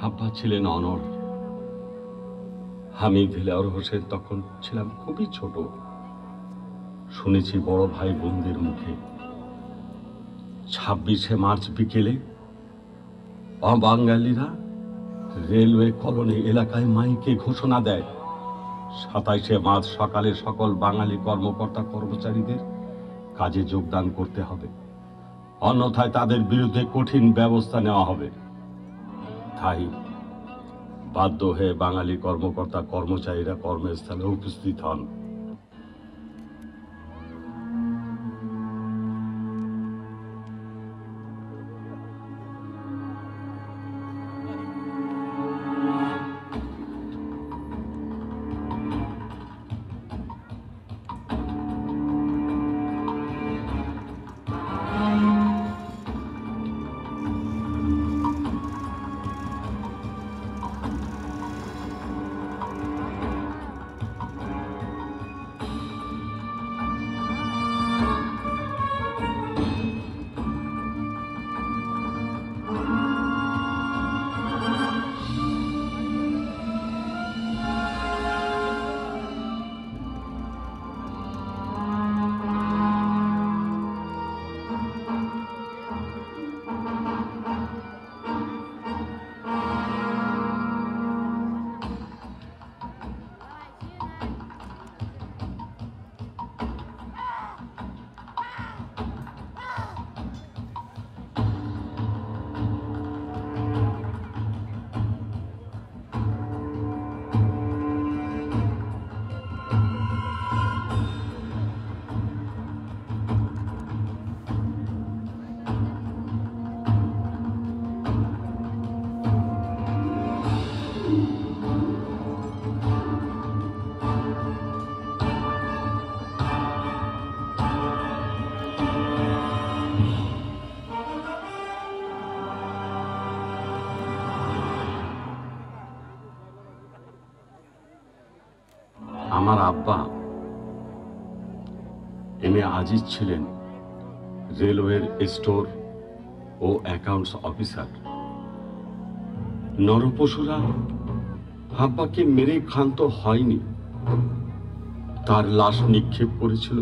আব্বা ছিলেন অনড়। আমি দিলাওয়ার হোসেন তখন ছিলাম খুবই ছোট। শুনেছি বড় ভাই বোনদের মুখে 26শে মার্চ বিকেলে অবাঙালিরা রেলওয়ে কলোনি এলাকায় মাইকে ঘোষণা দেয় 27শে মার্চ সকালে সকল বাঙালি কর্মকর্তা কর্মচারীদের কাজে যোগদান করতে হবে, অন্যথায় তাদের বিরুদ্ধে কঠিন ব্যবস্থা নেওয়া হবে। তাই বাধ্য হয়ে বাঙালি কর্মকর্তা কর্মচারীরা কর্মস্থলে উপস্থিত হন। আমার আব্বা এম.এ. আজিজ ছিলেন রেলওয়ের স্টোর ও অ্যাকাউন্টস অফিসার। নরপশুরা আব্বাকে মেরে ক্ষান্ত হয়নি, তার লাশ নিক্ষেপ করেছিল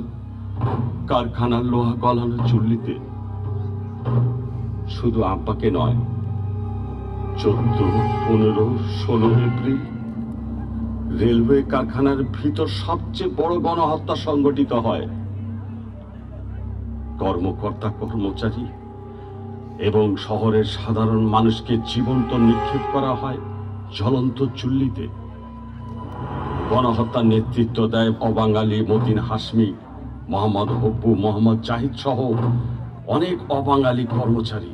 কারখানার লোহা গলানো চুল্লিতে। শুধু আব্বাকে নয়, 14, 15, 16 এপ্রিল রেলওয়ে কারখানার ভিতর সবচেয়ে বড় গণহত্যা সংগঠিত হয়। কর্মকর্তা কর্মচারী এবং শহরের সাধারণ মানুষকে জীবন্ত নিক্ষেপ করা হয় জ্বলন্ত চুল্লিতে। গণহত্যার নেতৃত্ব দেয় অবাঙালি মতিন হাশমি, মোহাম্মদ হব্বু, মোহাম্মদ জাহিদ সহ অনেক অবাঙালি কর্মচারী।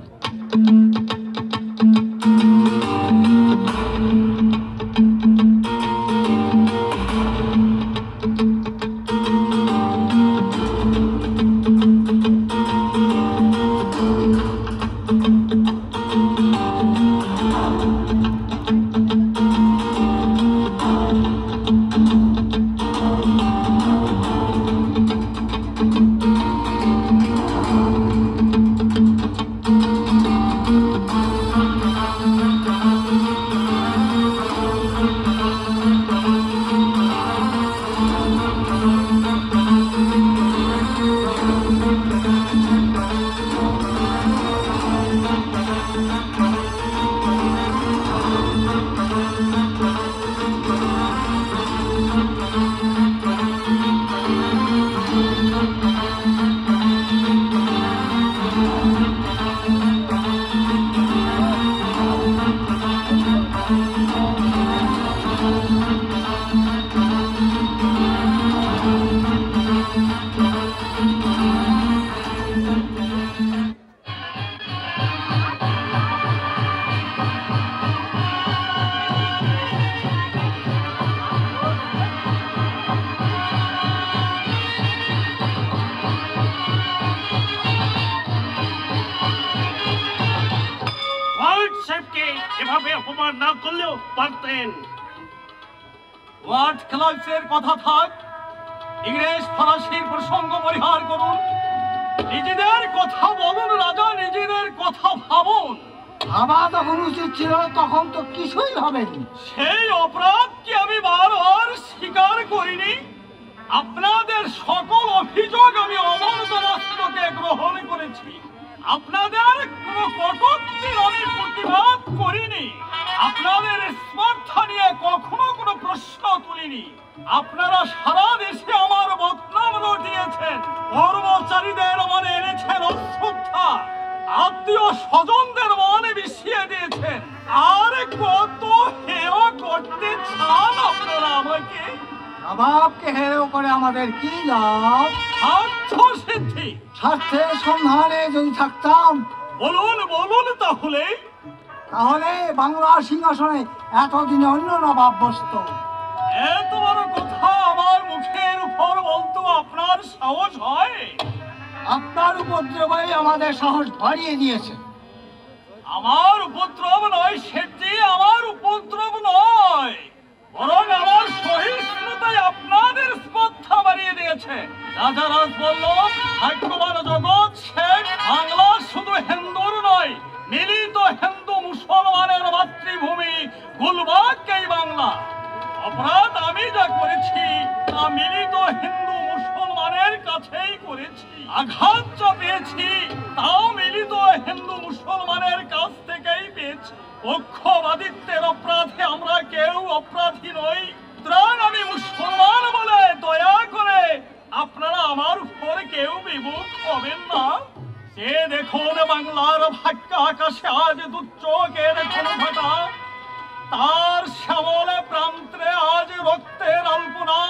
এভাবে অপমান না করলেও পারতেন।
ওয়ার্ড ক্লার্কসের কথা থাক, ইংরেজ ফরাসির প্রসঙ্গ পরিহার করুন। নিজেদের কথা বলুন রাজা, নিজেদের কথা ভাবুন।
ভাবা তখন উচিত ছিল, তখন তো কিছুই ভাবেনি।
সেই অপরাধ কি আমি বারবার স্বীকার করিনি? আপনাদের সকল অভিযোগ আমি অমরদমস্তকে গ্রহণ করেছি। আপনাদের কোনো কটূক্তির আমি প্রতিবাদ করিনি। আপনাদের স্পর্ধা নিয়ে কখনো কোনো প্রশ্ন তুলিনি। আপনারা সারা দেশে আমার বদনাম রটিয়েছেন, কর্মচারীদের মনে এনেছেন অশ্রদ্ধা, আত্মীয় স্বজনদের মনে বিষিয়ে দিয়েছেন। আর কত হেয় করতে চান আপনারা আমাকে?
নবাবকে হেয় করে আমাদের কি লাভ?
স্বার্থ সিদ্ধি।
স্বার্থের সন্ধানে যদি থাকতাম,
বলুন বলুন তাহলে
বাংলার সিংহাসনে এতদিনে অন্য নবাব বসত।
এত বড় কথা আমার মুখের উপর বলতো আপনার সাহস হয়?
আপনার উপদ্রবই আমাদের সাহস বাড়িয়ে দিয়েছে।
আমার উপদ্রব নয় সেটি, আমার উপদ্রব নয়, বরং আমার সহিষ্ণুতাই আপনাদের স্পর্ধা বাড়িয়ে দিয়েছে। রাজা রাজ বলল, ভাগ্যবান জগৎ শেখ, বাংলা শুধু হিন্দুর নয়, মিলিত হিন্দু মুসলমানের মাতৃভূমি গুলবাগকেই বাংলা। অপরাধ আমি যা করেছি তা মিলিত হিন্দু মুসলমানের কাছেই করেছি। আঘাত যা পেয়েছি তাও মিলিত হিন্দু মুসলমানের কাছ থেকেই পেয়েছি। পক্ষপাতিত্বের অপরাধে আমরা কেউ অপরাধী নই। সুতরাং আমি মুসলমান বলে দয়া করে আপনারা আমার উপর কেউ বিমুখ হবেন না। সে দেখুন বাংলার ভাগ্য আকাশে আজ দুর্যোগের ঘনঘটা, তার শ্যামলে প্রান্তে আজ রক্তের আলপনা,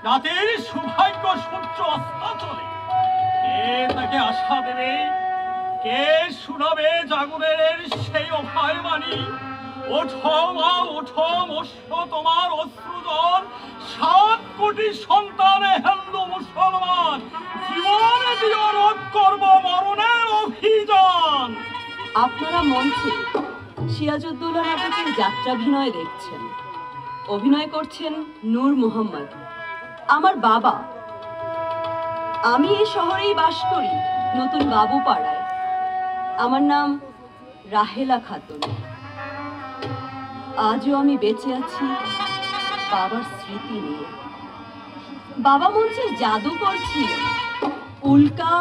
জাতির সৌভাগ্য সূর্য অস্তাচলে। কে তাকে আশা দেবে? কে শুনাবে জাগরণের সেই অভয় বাণী? ওঠো মা ওঠো, মস্য তোমার অশ্রুজল, 7 কোটি সন্তান হিন্দু মুসলমান, জীবন দিয়ে রোধ করব মরণের অভিযান।
আপনারা মঞ্চে সিরাজউদ্দৌলা নাটকের যাত্রাভিনয় দেখছেন। অভিনয় করছেন নূর মোহাম্মদ, আমার বাবা। আমি এই শহরেই বাস করি, নতুন বাবুপাড়ায়। আমার নাম রাহেলা খাতুন। আজও আমি বেঁচে আছি বাবার স্মৃতি নিয়ে। বাবা মঞ্চে জাদু করছিলেন। উল্কা,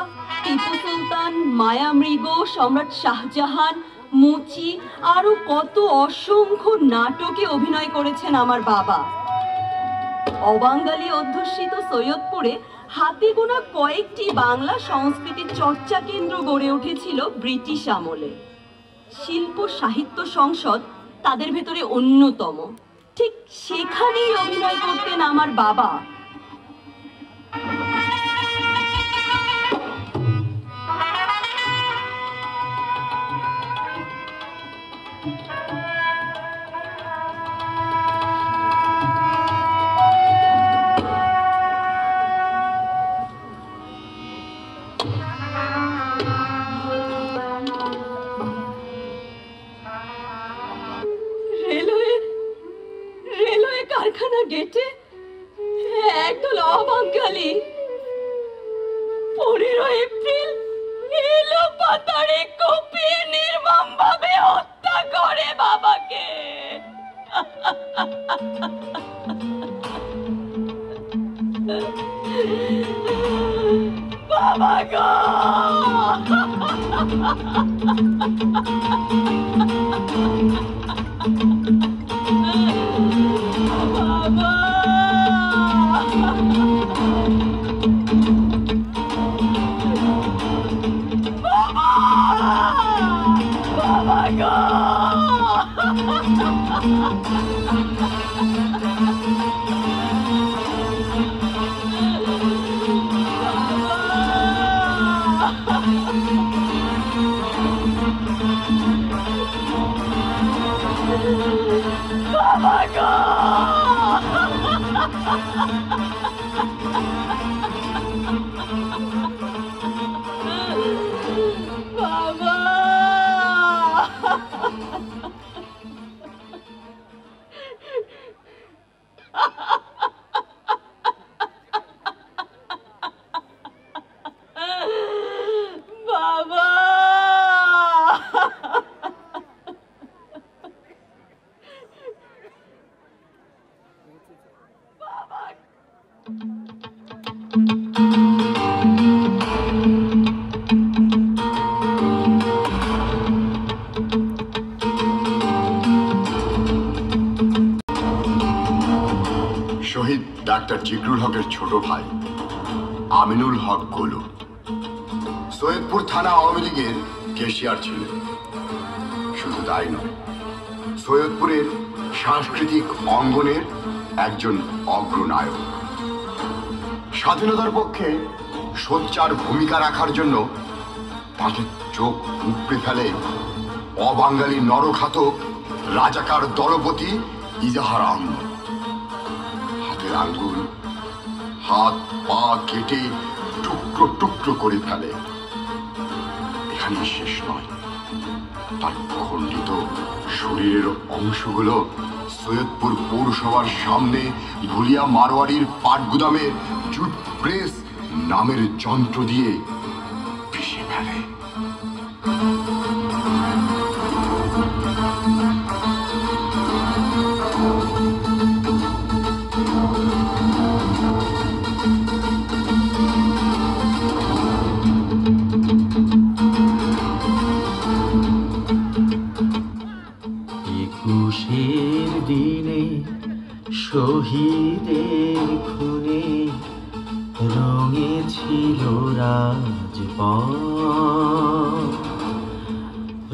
টিপু সুলতান, মায়ামৃগ, সম্রাট শাহজাহান, মুচি, আরো কত অসংখ্য নাটকে অভিনয় করেছেন আমার বাবা। অবাঙালি অধ্যুষিত সৈয়দপুরে হাতে গোনা কয়েকটি বাংলা সংস্কৃতির চর্চা কেন্দ্র গড়ে উঠেছিল ব্রিটিশ আমলে। শিল্প সাহিত্য সংসদ তাদের ভেতরে অন্যতম। ঠিক সেখানেই অভিনয় করতেন আমার বাবা। রেলওয়ে কারখানা গেটে একদল অবাঙালি 15 এপ্রিল এলো পাতাড়ে কুপিয়ে নির্মমভাবে হত্যা করে বাবাকে। বাবা গো,
ডাক্তার জিকরুল হকের ছোট ভাই আমিনুল হক গোলু সৈয়দপুর থানা আওয়ামী লীগের ক্যাশিয়ার ছিলেন। শুধু তাই নয়, সৈয়দপুরের সাংস্কৃতিক অঙ্গনের একজন অগ্রনায়ক। স্বাধীনতার পক্ষে সোচ্চার ভূমিকা রাখার জন্য তাকে চোখ উপড়ে ফেলে অবাঙালি নরঘাতক রাজাকার দলপতি ইজাহার আহমদ। হাতের আঙ্গুল, হাত পা কেটে টুকরো টুকরো করে ফেলে। এখানেই শেষ নয়, তার খণ্ডিত শরীরের অংশগুলো সৈয়দপুর পৌরসভার সামনে ভুলিয়া মারোয়ারির পাটগুদামে জুট প্রেস নামের যন্ত্র দিয়ে পিষে ফেলে।
একুশের দিনে শহীদের খুনে রঙে ছিল রাজপথ,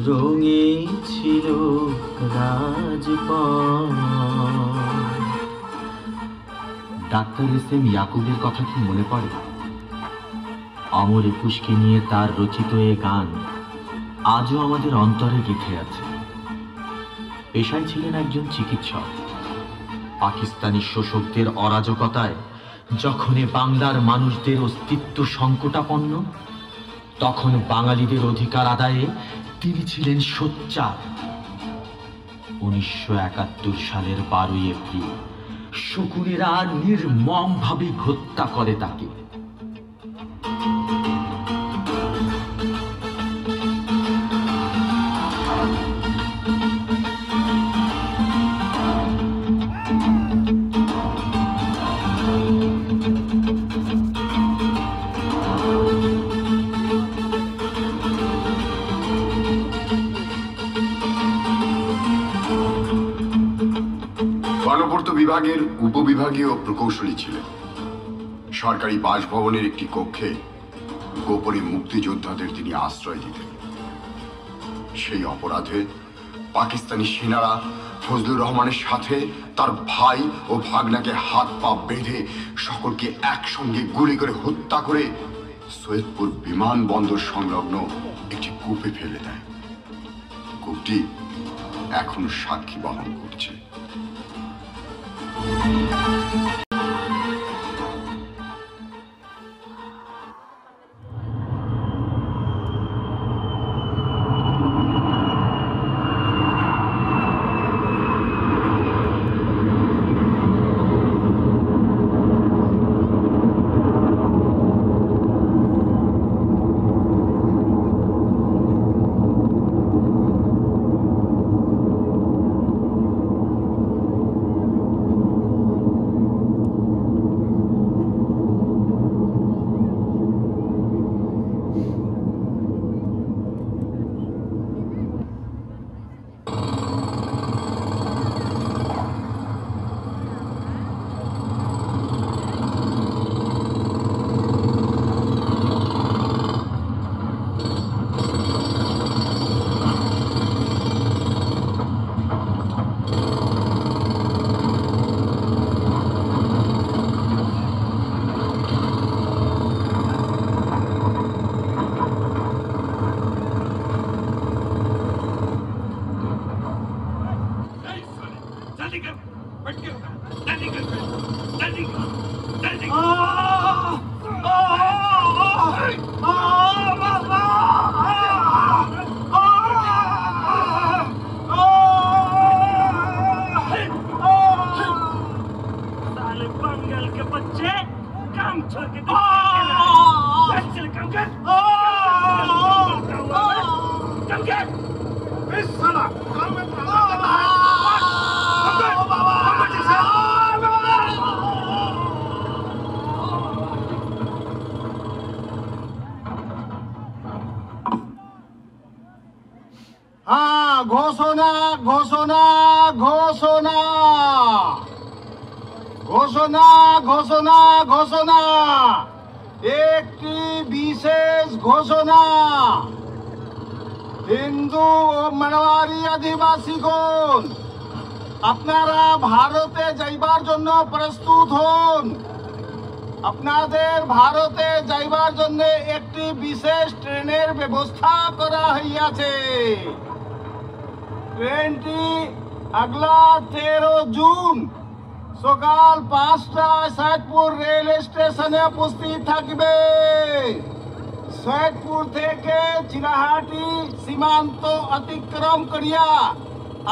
রঙে ছিল রাজপথ। Doctor SM. ইয়াকুবের কথা কি মনে পড়ে? অমর একুশকে নিয়ে তার রচিত এ গান আজও আমাদের অন্তরে গেঁথে আছে। পেশায় ছিলেন একজন চিকিৎসক। পাকিস্তানি শোষকদের অরাজকতায় যখন বাংলার মানুষদের অস্তিত্ব সংকটাপন্ন, তখন বাঙালিদের অধিকার আদায়ে তিনি ছিলেন সোচ্চার। 1971 সালের 12 এপ্রিল শকুনেরা নির্মমভাবে হত্যা করে তাকে।
গণপূর্ত বিভাগের উপবিভাগীয় প্রকৌশলী ছিলেন। সরকারি বাসভবনের একটি কক্ষে গোপনে মুক্তিযোদ্ধাদের তিনি আশ্রয় দিতেন। সেই অপরাধে পাকিস্তানি সেনারা ফজলুর রহমানের সাথে তার ভাই ও ভাগনাকে হাত পা বেঁধে সকলকে একসঙ্গে গুলি করে হত্যা করে সৈয়দপুর বিমানবন্দর সংলগ্ন একটি কূপে ফেলে দেয়। কূপটি এখন সাক্ষী বহন করছে।
ঘোষণা ঘোষণা ঘোষণা ঘোষণা ঘোষণা ঘোষণা, একটি বিশেষ ঘোষণা। হিন্দু ও মারওয়ারি আদিবাসীগণ, আপনারা ভারতে যাইবার জন্য প্রস্তুত হন। আপনাদের ভারতে যাইবার জন্য একটি বিশেষ ট্রেনের ব্যবস্থা করা হইয়াছে। ট্রেনটি আগলা 13 জুন সকাল 5টায় সৈয়দপুর রেল স্টেশনে উপস্থিত থাকবে। সৈয়দপুর থেকে চিলাহাটি সীমান্ত অতিক্রম করিয়া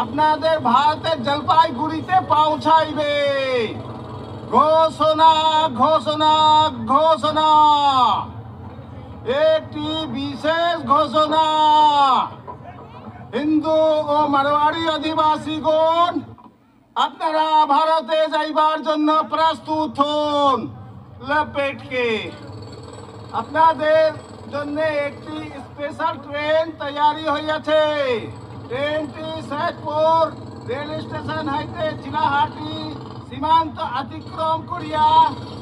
আপনাদের ভারতের জলপাইগুড়িতে পৌঁছাইবে। ঘোষণা ঘোষণা ঘোষণা, একটি বিশেষ ঘোষণা। হিন্দু ও মারওয়াড়ি আদিবাসীগণ, আপনারা ভারতে যাইবার জন্য প্রস্তুত হন। লপেটকে আপনাদের জন্য একটি স্পেশাল ট্রেন তৈরি হইয়াছে। ট্রেনটি সৈয়দপুর রেল স্টেশন হইতে চিলাহাটি সীমান্ত অতিক্রম করিয়া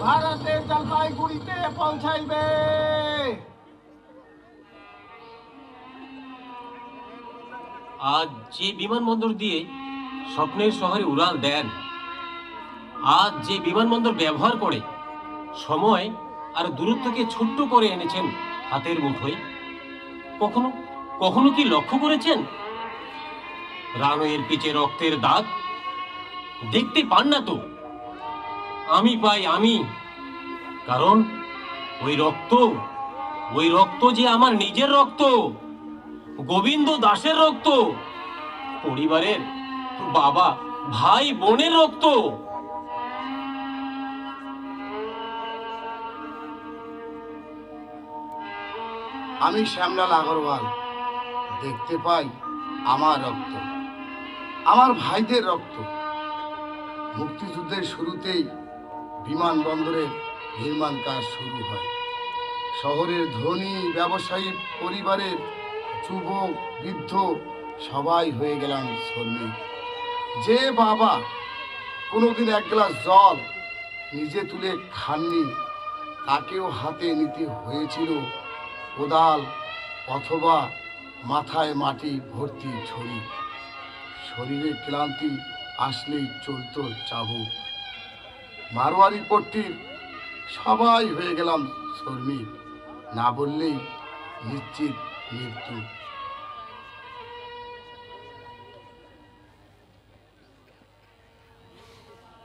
ভারতের জলপাইগুড়িতে পৌঁছাইবে।
আজ যে বিমানবন্দর দিয়ে স্বপ্নের শহরে উড়াল দেন, আজ যে বিমানবন্দর ব্যবহার করে সময় আর দূরত্বকে ছোট্ট করে এনেছেন হাতের মুঠোয়, কখনো কখনো কি লক্ষ্য করেছেন রানওয়ের পিছে রক্তের দাগ? দেখতে পান না তো? আমি পাই, আমি। কারণ ওই রক্ত যে আমার নিজের রক্ত, গোবিন্দ দাসের রক্ত, পরিবারের বাবা ভাই বোনের রক্ত।
আমি শ্যামলাল আগরওয়াল দেখতে পাই আমার রক্ত, আমার ভাইদের রক্ত। মুক্তিযুদ্ধের শুরুতেই বিমানবন্দরের নির্মাণ কাজ শুরু হয়। শহরের ধনী ব্যবসায়ী পরিবারের যুবক বৃদ্ধ সবাই হয়ে গেলাম শ্রমিক। যে বাবা কোনোদিন এক গ্লাস জল নিজে তুলে খাননি, তাকেও হাতে নিতে হয়েছিল কোদাল অথবা মাথায় মাটি ভর্তি ঝুড়ি। শরীরে ক্লান্তি আসলেই চলতো চাবুক। মারওয়ারি পট্টির সবাই হয়ে গেলাম শ্রমিক, না বললেই নিশ্চিত মৃত্যু।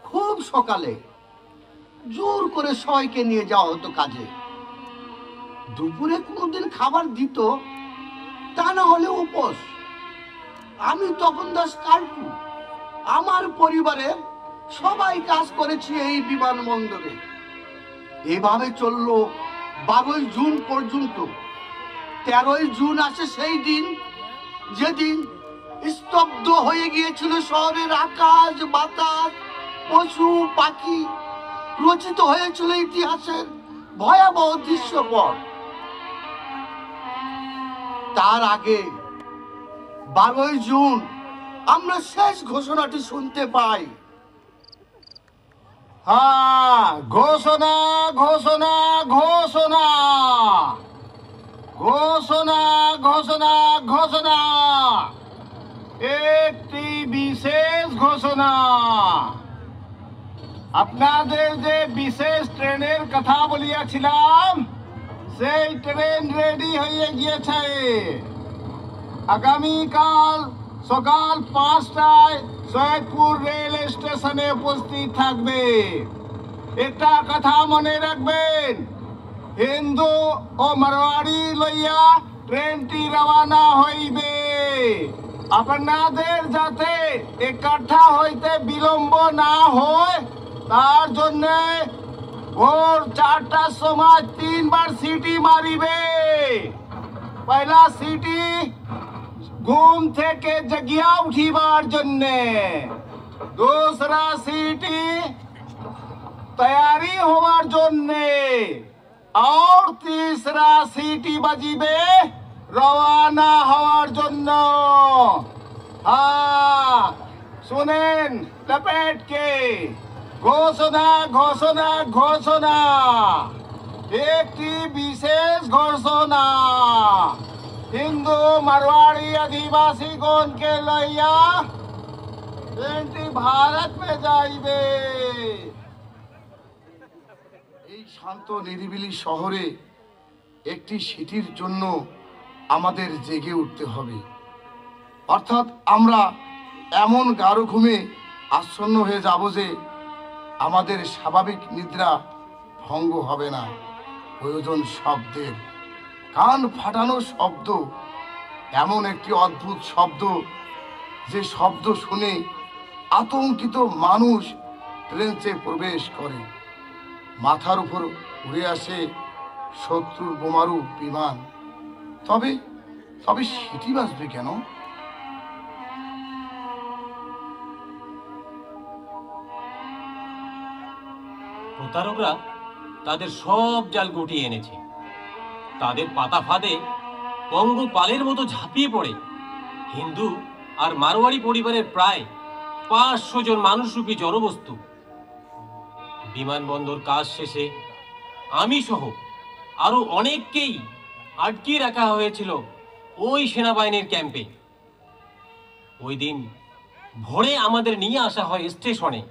খুব সকালে জোর করে সবাইকে নিয়ে যাওয়া হতো কাজে। দুপুরে কোনোদিন খাবার দিত, তা না হলে উপোস। আমি তপন দাস কার্পু, আমার পরিবারের সবাই কাজ করেছি এই বিমানবন্দরে। এভাবে চললো 12 জুন পর্যন্ত। 13 জুন আসে সেই দিন যেদিন স্তব্ধ হয়ে গিয়েছিল শহরের আকাশ বাতাস, পশু পাখি। রচিত হয়েছিল ইতিহাসের ভয়াবহ দৃশ্যপট। তার আগে 12 জুন আমরা শেষ ঘোষণাটি শুনতে পাই।
হ্যাঁ, ঘোষণা ঘোষণা ঘোষণা ঘোষণা ঘোষণা ঘোষণা, একটি বিশেষ ঘোষণা। আপনাদের যে বিশেষ ট্রেনের কথা বলিয়াছিলাম, সেই ট্রেন রেডি হয়ে গিয়েছে। আগামীকাল সকাল 5টায় সৈয়দপুর রেল স্টেশনে উপস্থিত থাকবে। একটা কথা মনে রাখবেন, হিন্দু ও মারওয়াড়ি লইয়া ট্রেনটি রওনা হইবে। আপনাদের যাতে একঠা হইতে বিলম্ব না হয়, তার জন্য ভোর 4টার সময় 3 বার সিটি মারিবে। পয়লা সিটি ঘুম থেকে জাগিয়া উঠিবার জন্যে, दूसरा সিটি तैयारी হওয়ার জন্যে, और तीसरा সিটি বাজিবে রওনা হওয়ার জন্য। হ্যাঁ, শুনেন লপেট কে ঘোষণা ঘোষণা ঘোষণা, একটি বিশেষ ঘোষণা। হিন্দু মারোয়াড়ি আদিবাসীগণকে লইয়া ট্রেনটি ভারত মে যাইবে। এই শান্ত নিরিবিলি শহরে একটি সিটির জন্য আমাদের জেগে উঠতে হবে। অর্থাৎ আমরা এমন গাঢ় ঘুমে আচ্ছন্ন হয়ে যাব যে আমাদের স্বাভাবিক নিদ্রা ভঙ্গ হবে না। প্রয়োজন শব্দের, কান ফাটানো শব্দ, এমন একটি অদ্ভুত শব্দ যে শব্দ শুনে আতঙ্কিত মানুষ ট্রেনে প্রবেশ করে। মাথার উপর উড়ে আসে শত্রুর বোমারু বিমান। তবে তবে সিটি বাজবে কেন?
প্রতারকরা তাদের সব জাল গুটিয়ে এনেছে। তাদের পাতা ফাঁদে পঙ্গপালের মতো ঝাঁপিয়ে পড়ে হিন্দু আর মারোয়াড়ি পরিবারের প্রায় 500 জন মানুষরূপী জড়বস্তু। বিমানবন্দর কাজ শেষে আমি সহ আরো অনেককেই আটকিয়ে রাখা হয়েছিল ওই সেনাবাহিনীর ক্যাম্পে। ওই দিন ভোরে আমাদের নিয়ে আসা হয় স্টেশনে।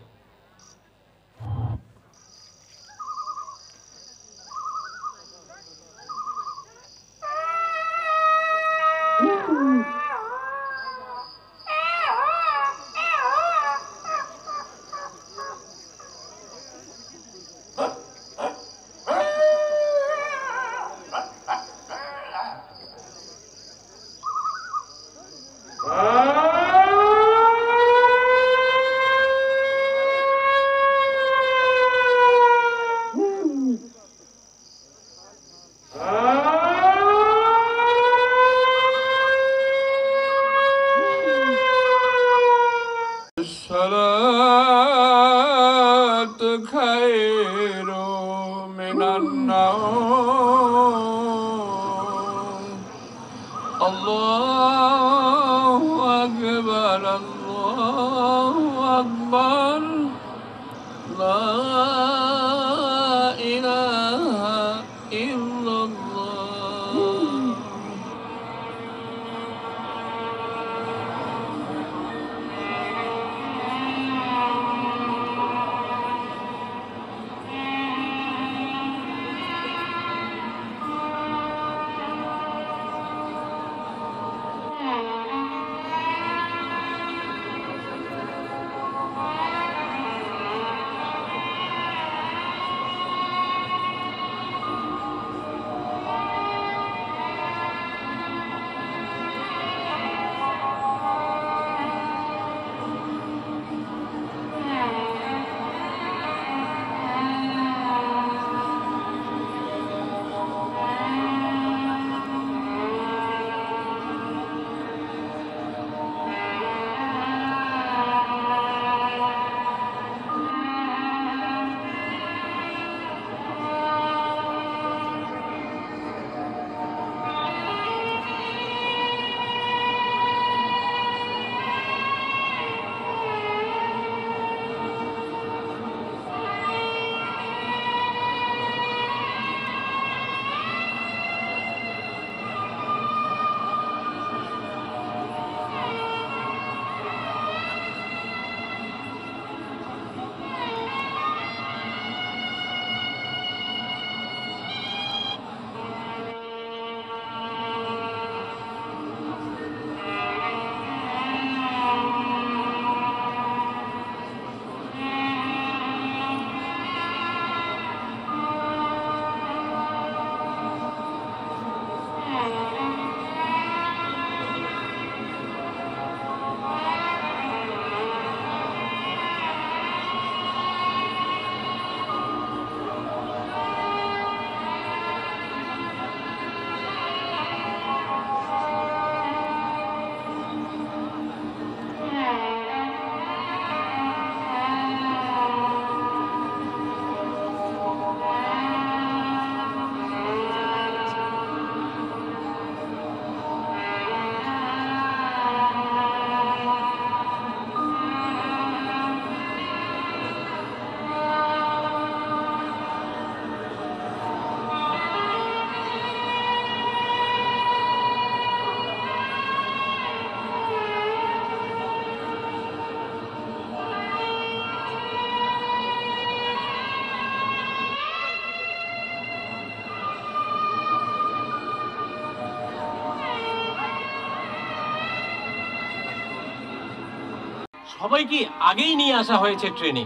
সবাইকে আগেই নিয়ে আসা হয়েছে ট্রেনে।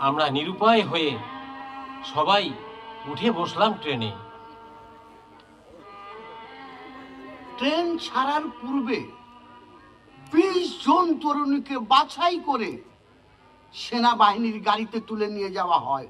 আমরা নিরুপায় হয়ে সবাই উঠে বসলাম ট্রেনে।
ট্রেন ছাড়ার পূর্বে 20 জন তরুণীকে বাছাই করে সেনাবাহিনীর গাড়িতে তুলে নিয়ে যাওয়া হয়।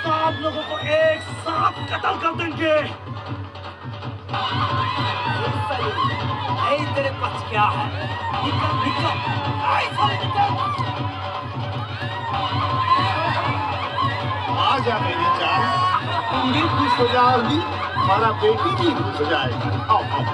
सब लोगों को एक साथ कत्ल कर देंगे। तेरे पास क्या है? निकल निकल, निकल।
आ जा मेरी जान, तुम भी खुश हो जाओगी, हमारा बेटी भी खुश हो जाएगा। आओ आओ।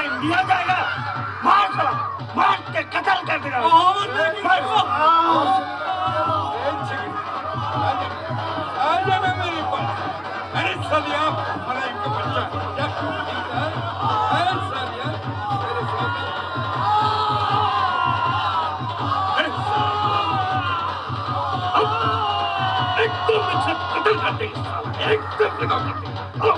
इंडिया जाएगा, मार चला, मार के कत्ल कर देगा। मेरे पास अरे सालिया, हमारा एक बच्चा क्या अरे सालिया, एकदम कत्ल कर देगा, एकदम कत्ल कर देगा।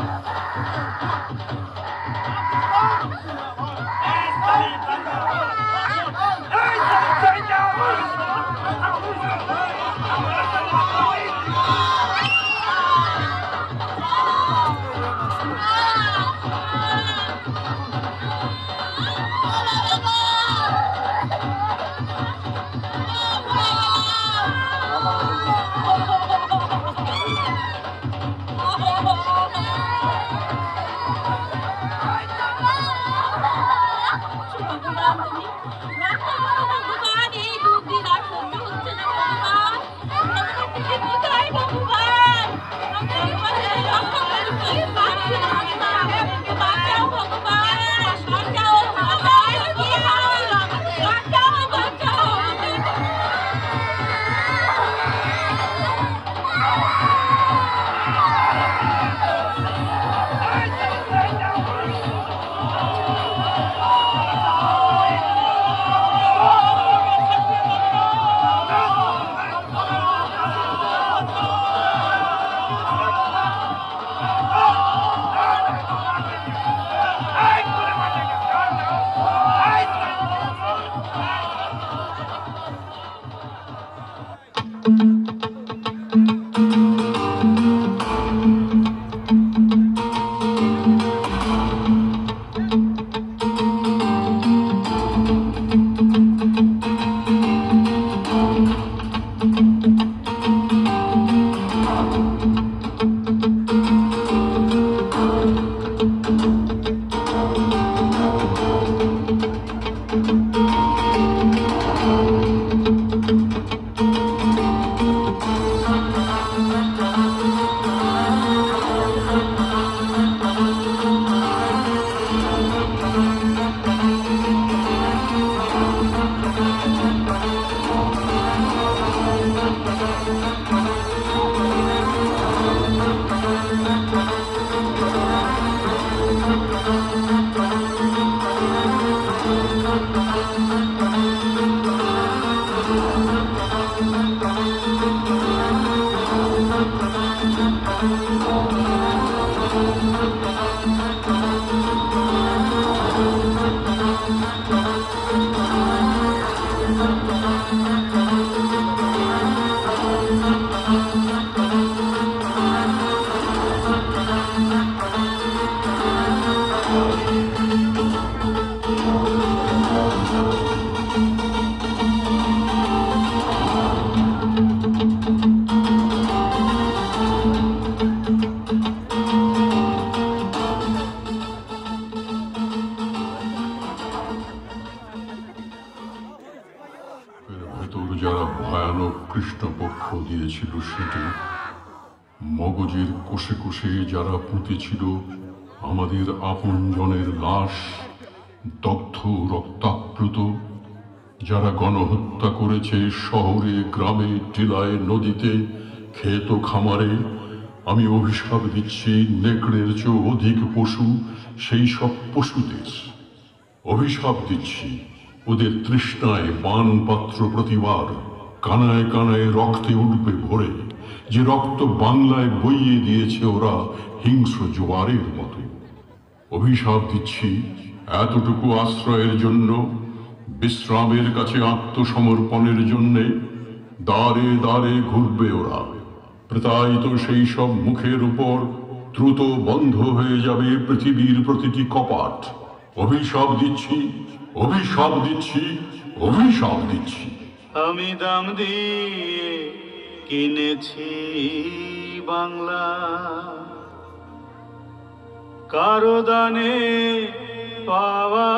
গিয়েছিল সেটে, মগজের কোষে কোষে যারা পুঁতেছিল আমাদের আপনজনের লাশ, দগ্ধ রক্তাপ্লুত, যারা গণহত্যা করেছে শহরে গ্রামে টিলায় নদীতে ক্ষেত খামারে, আমি অভিশাপ দিচ্ছি নেকড়ের চেয়েও অধিক পশু সেই সব পশুদের। অভিশাপ দিচ্ছি ওদের তৃষ্ণায় পানপাত্র প্রতিবার কানায় কানায় রক্তে উঠবে ভরে, যে রক্ত বাংলায় বইয়ে দিয়েছে ওরা হিংস্র জোয়ারের মতো। অভিশাপ দিচ্ছি এতটুকু আশ্রয়ের জন্য, বিশ্রামের কাছে আত্মসমর্পণের জন্যে দ্বারে দ্বারে ঘুরবে ওরা। প্রতায়িত সেই সব মুখের উপর দ্রুত বন্ধ হয়ে যাবে পৃথিবীর প্রতিটি কপাট। অভিশাপ দিচ্ছি, অভিশাপ দিচ্ছি, অভিশাপ দিচ্ছি।
আমি দাম দিয়ে কিনেছি বাংলা, কারো দানে পাওয়া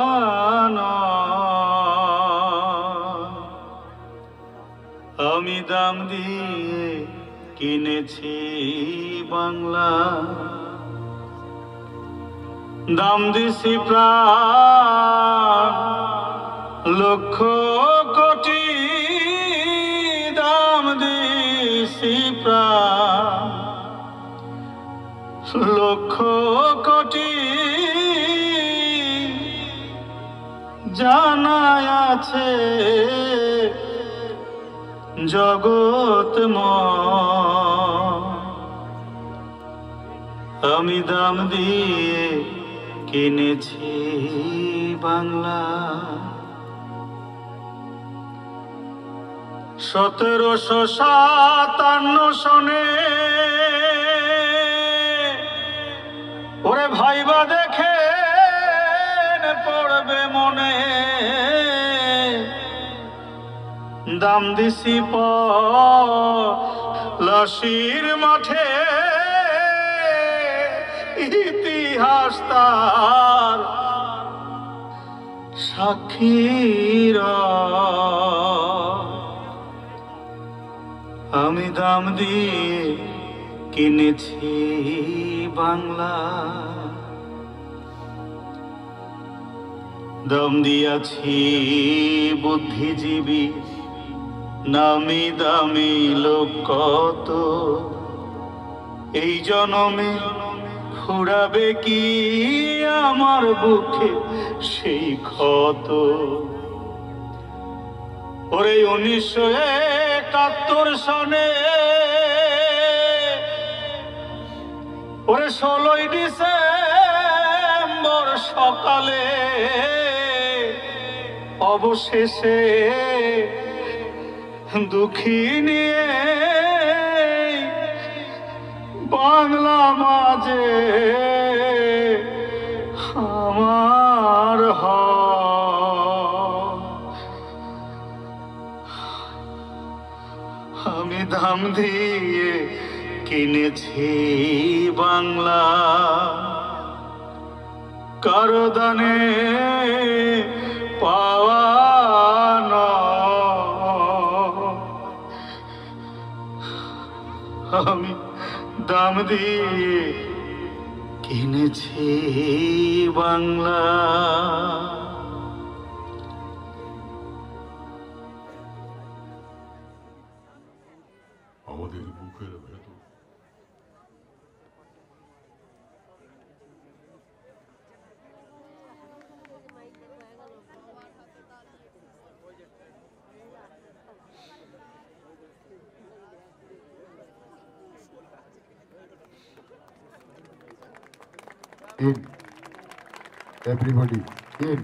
নয়। আমি দাম দিয়ে কিনেছি বাংলা, দাম দিছি প্রাণ লক্ষ কোটি, দাম দিছি প্রাণ লক্ষ কোটি। জানাই আছে জগৎময়, আমি দাম দিয়ে কিনেছি বাংলা। 1757 সনে ওরে ভাইবা দেখে পড়বে মনে, দাম দিছি পলাশির মাঠে, ইতিহাস তার সাক্ষীর। আমি দাম দিয়ে কিনেছি বাংলা, দাম দিয়াছি বুদ্ধিজীবী নামি দামি লোক কত, এই জনমে ফুরাবে কি আমার বুকে সেই ক্ষত। ওরে 1971 সনে ওরে 16 ডিসেম্বর সকালে অবশেষে দুঃখী নিয়ে বাংলা মাঝে আমার আমি দাম দিয়ে কিনেছি বাংলা, কারো দানে পাওয়া নয়। আমি দাম দিয়ে কিনেছি বাংলা।
আমাদের বুকের ভেতর
in everybody in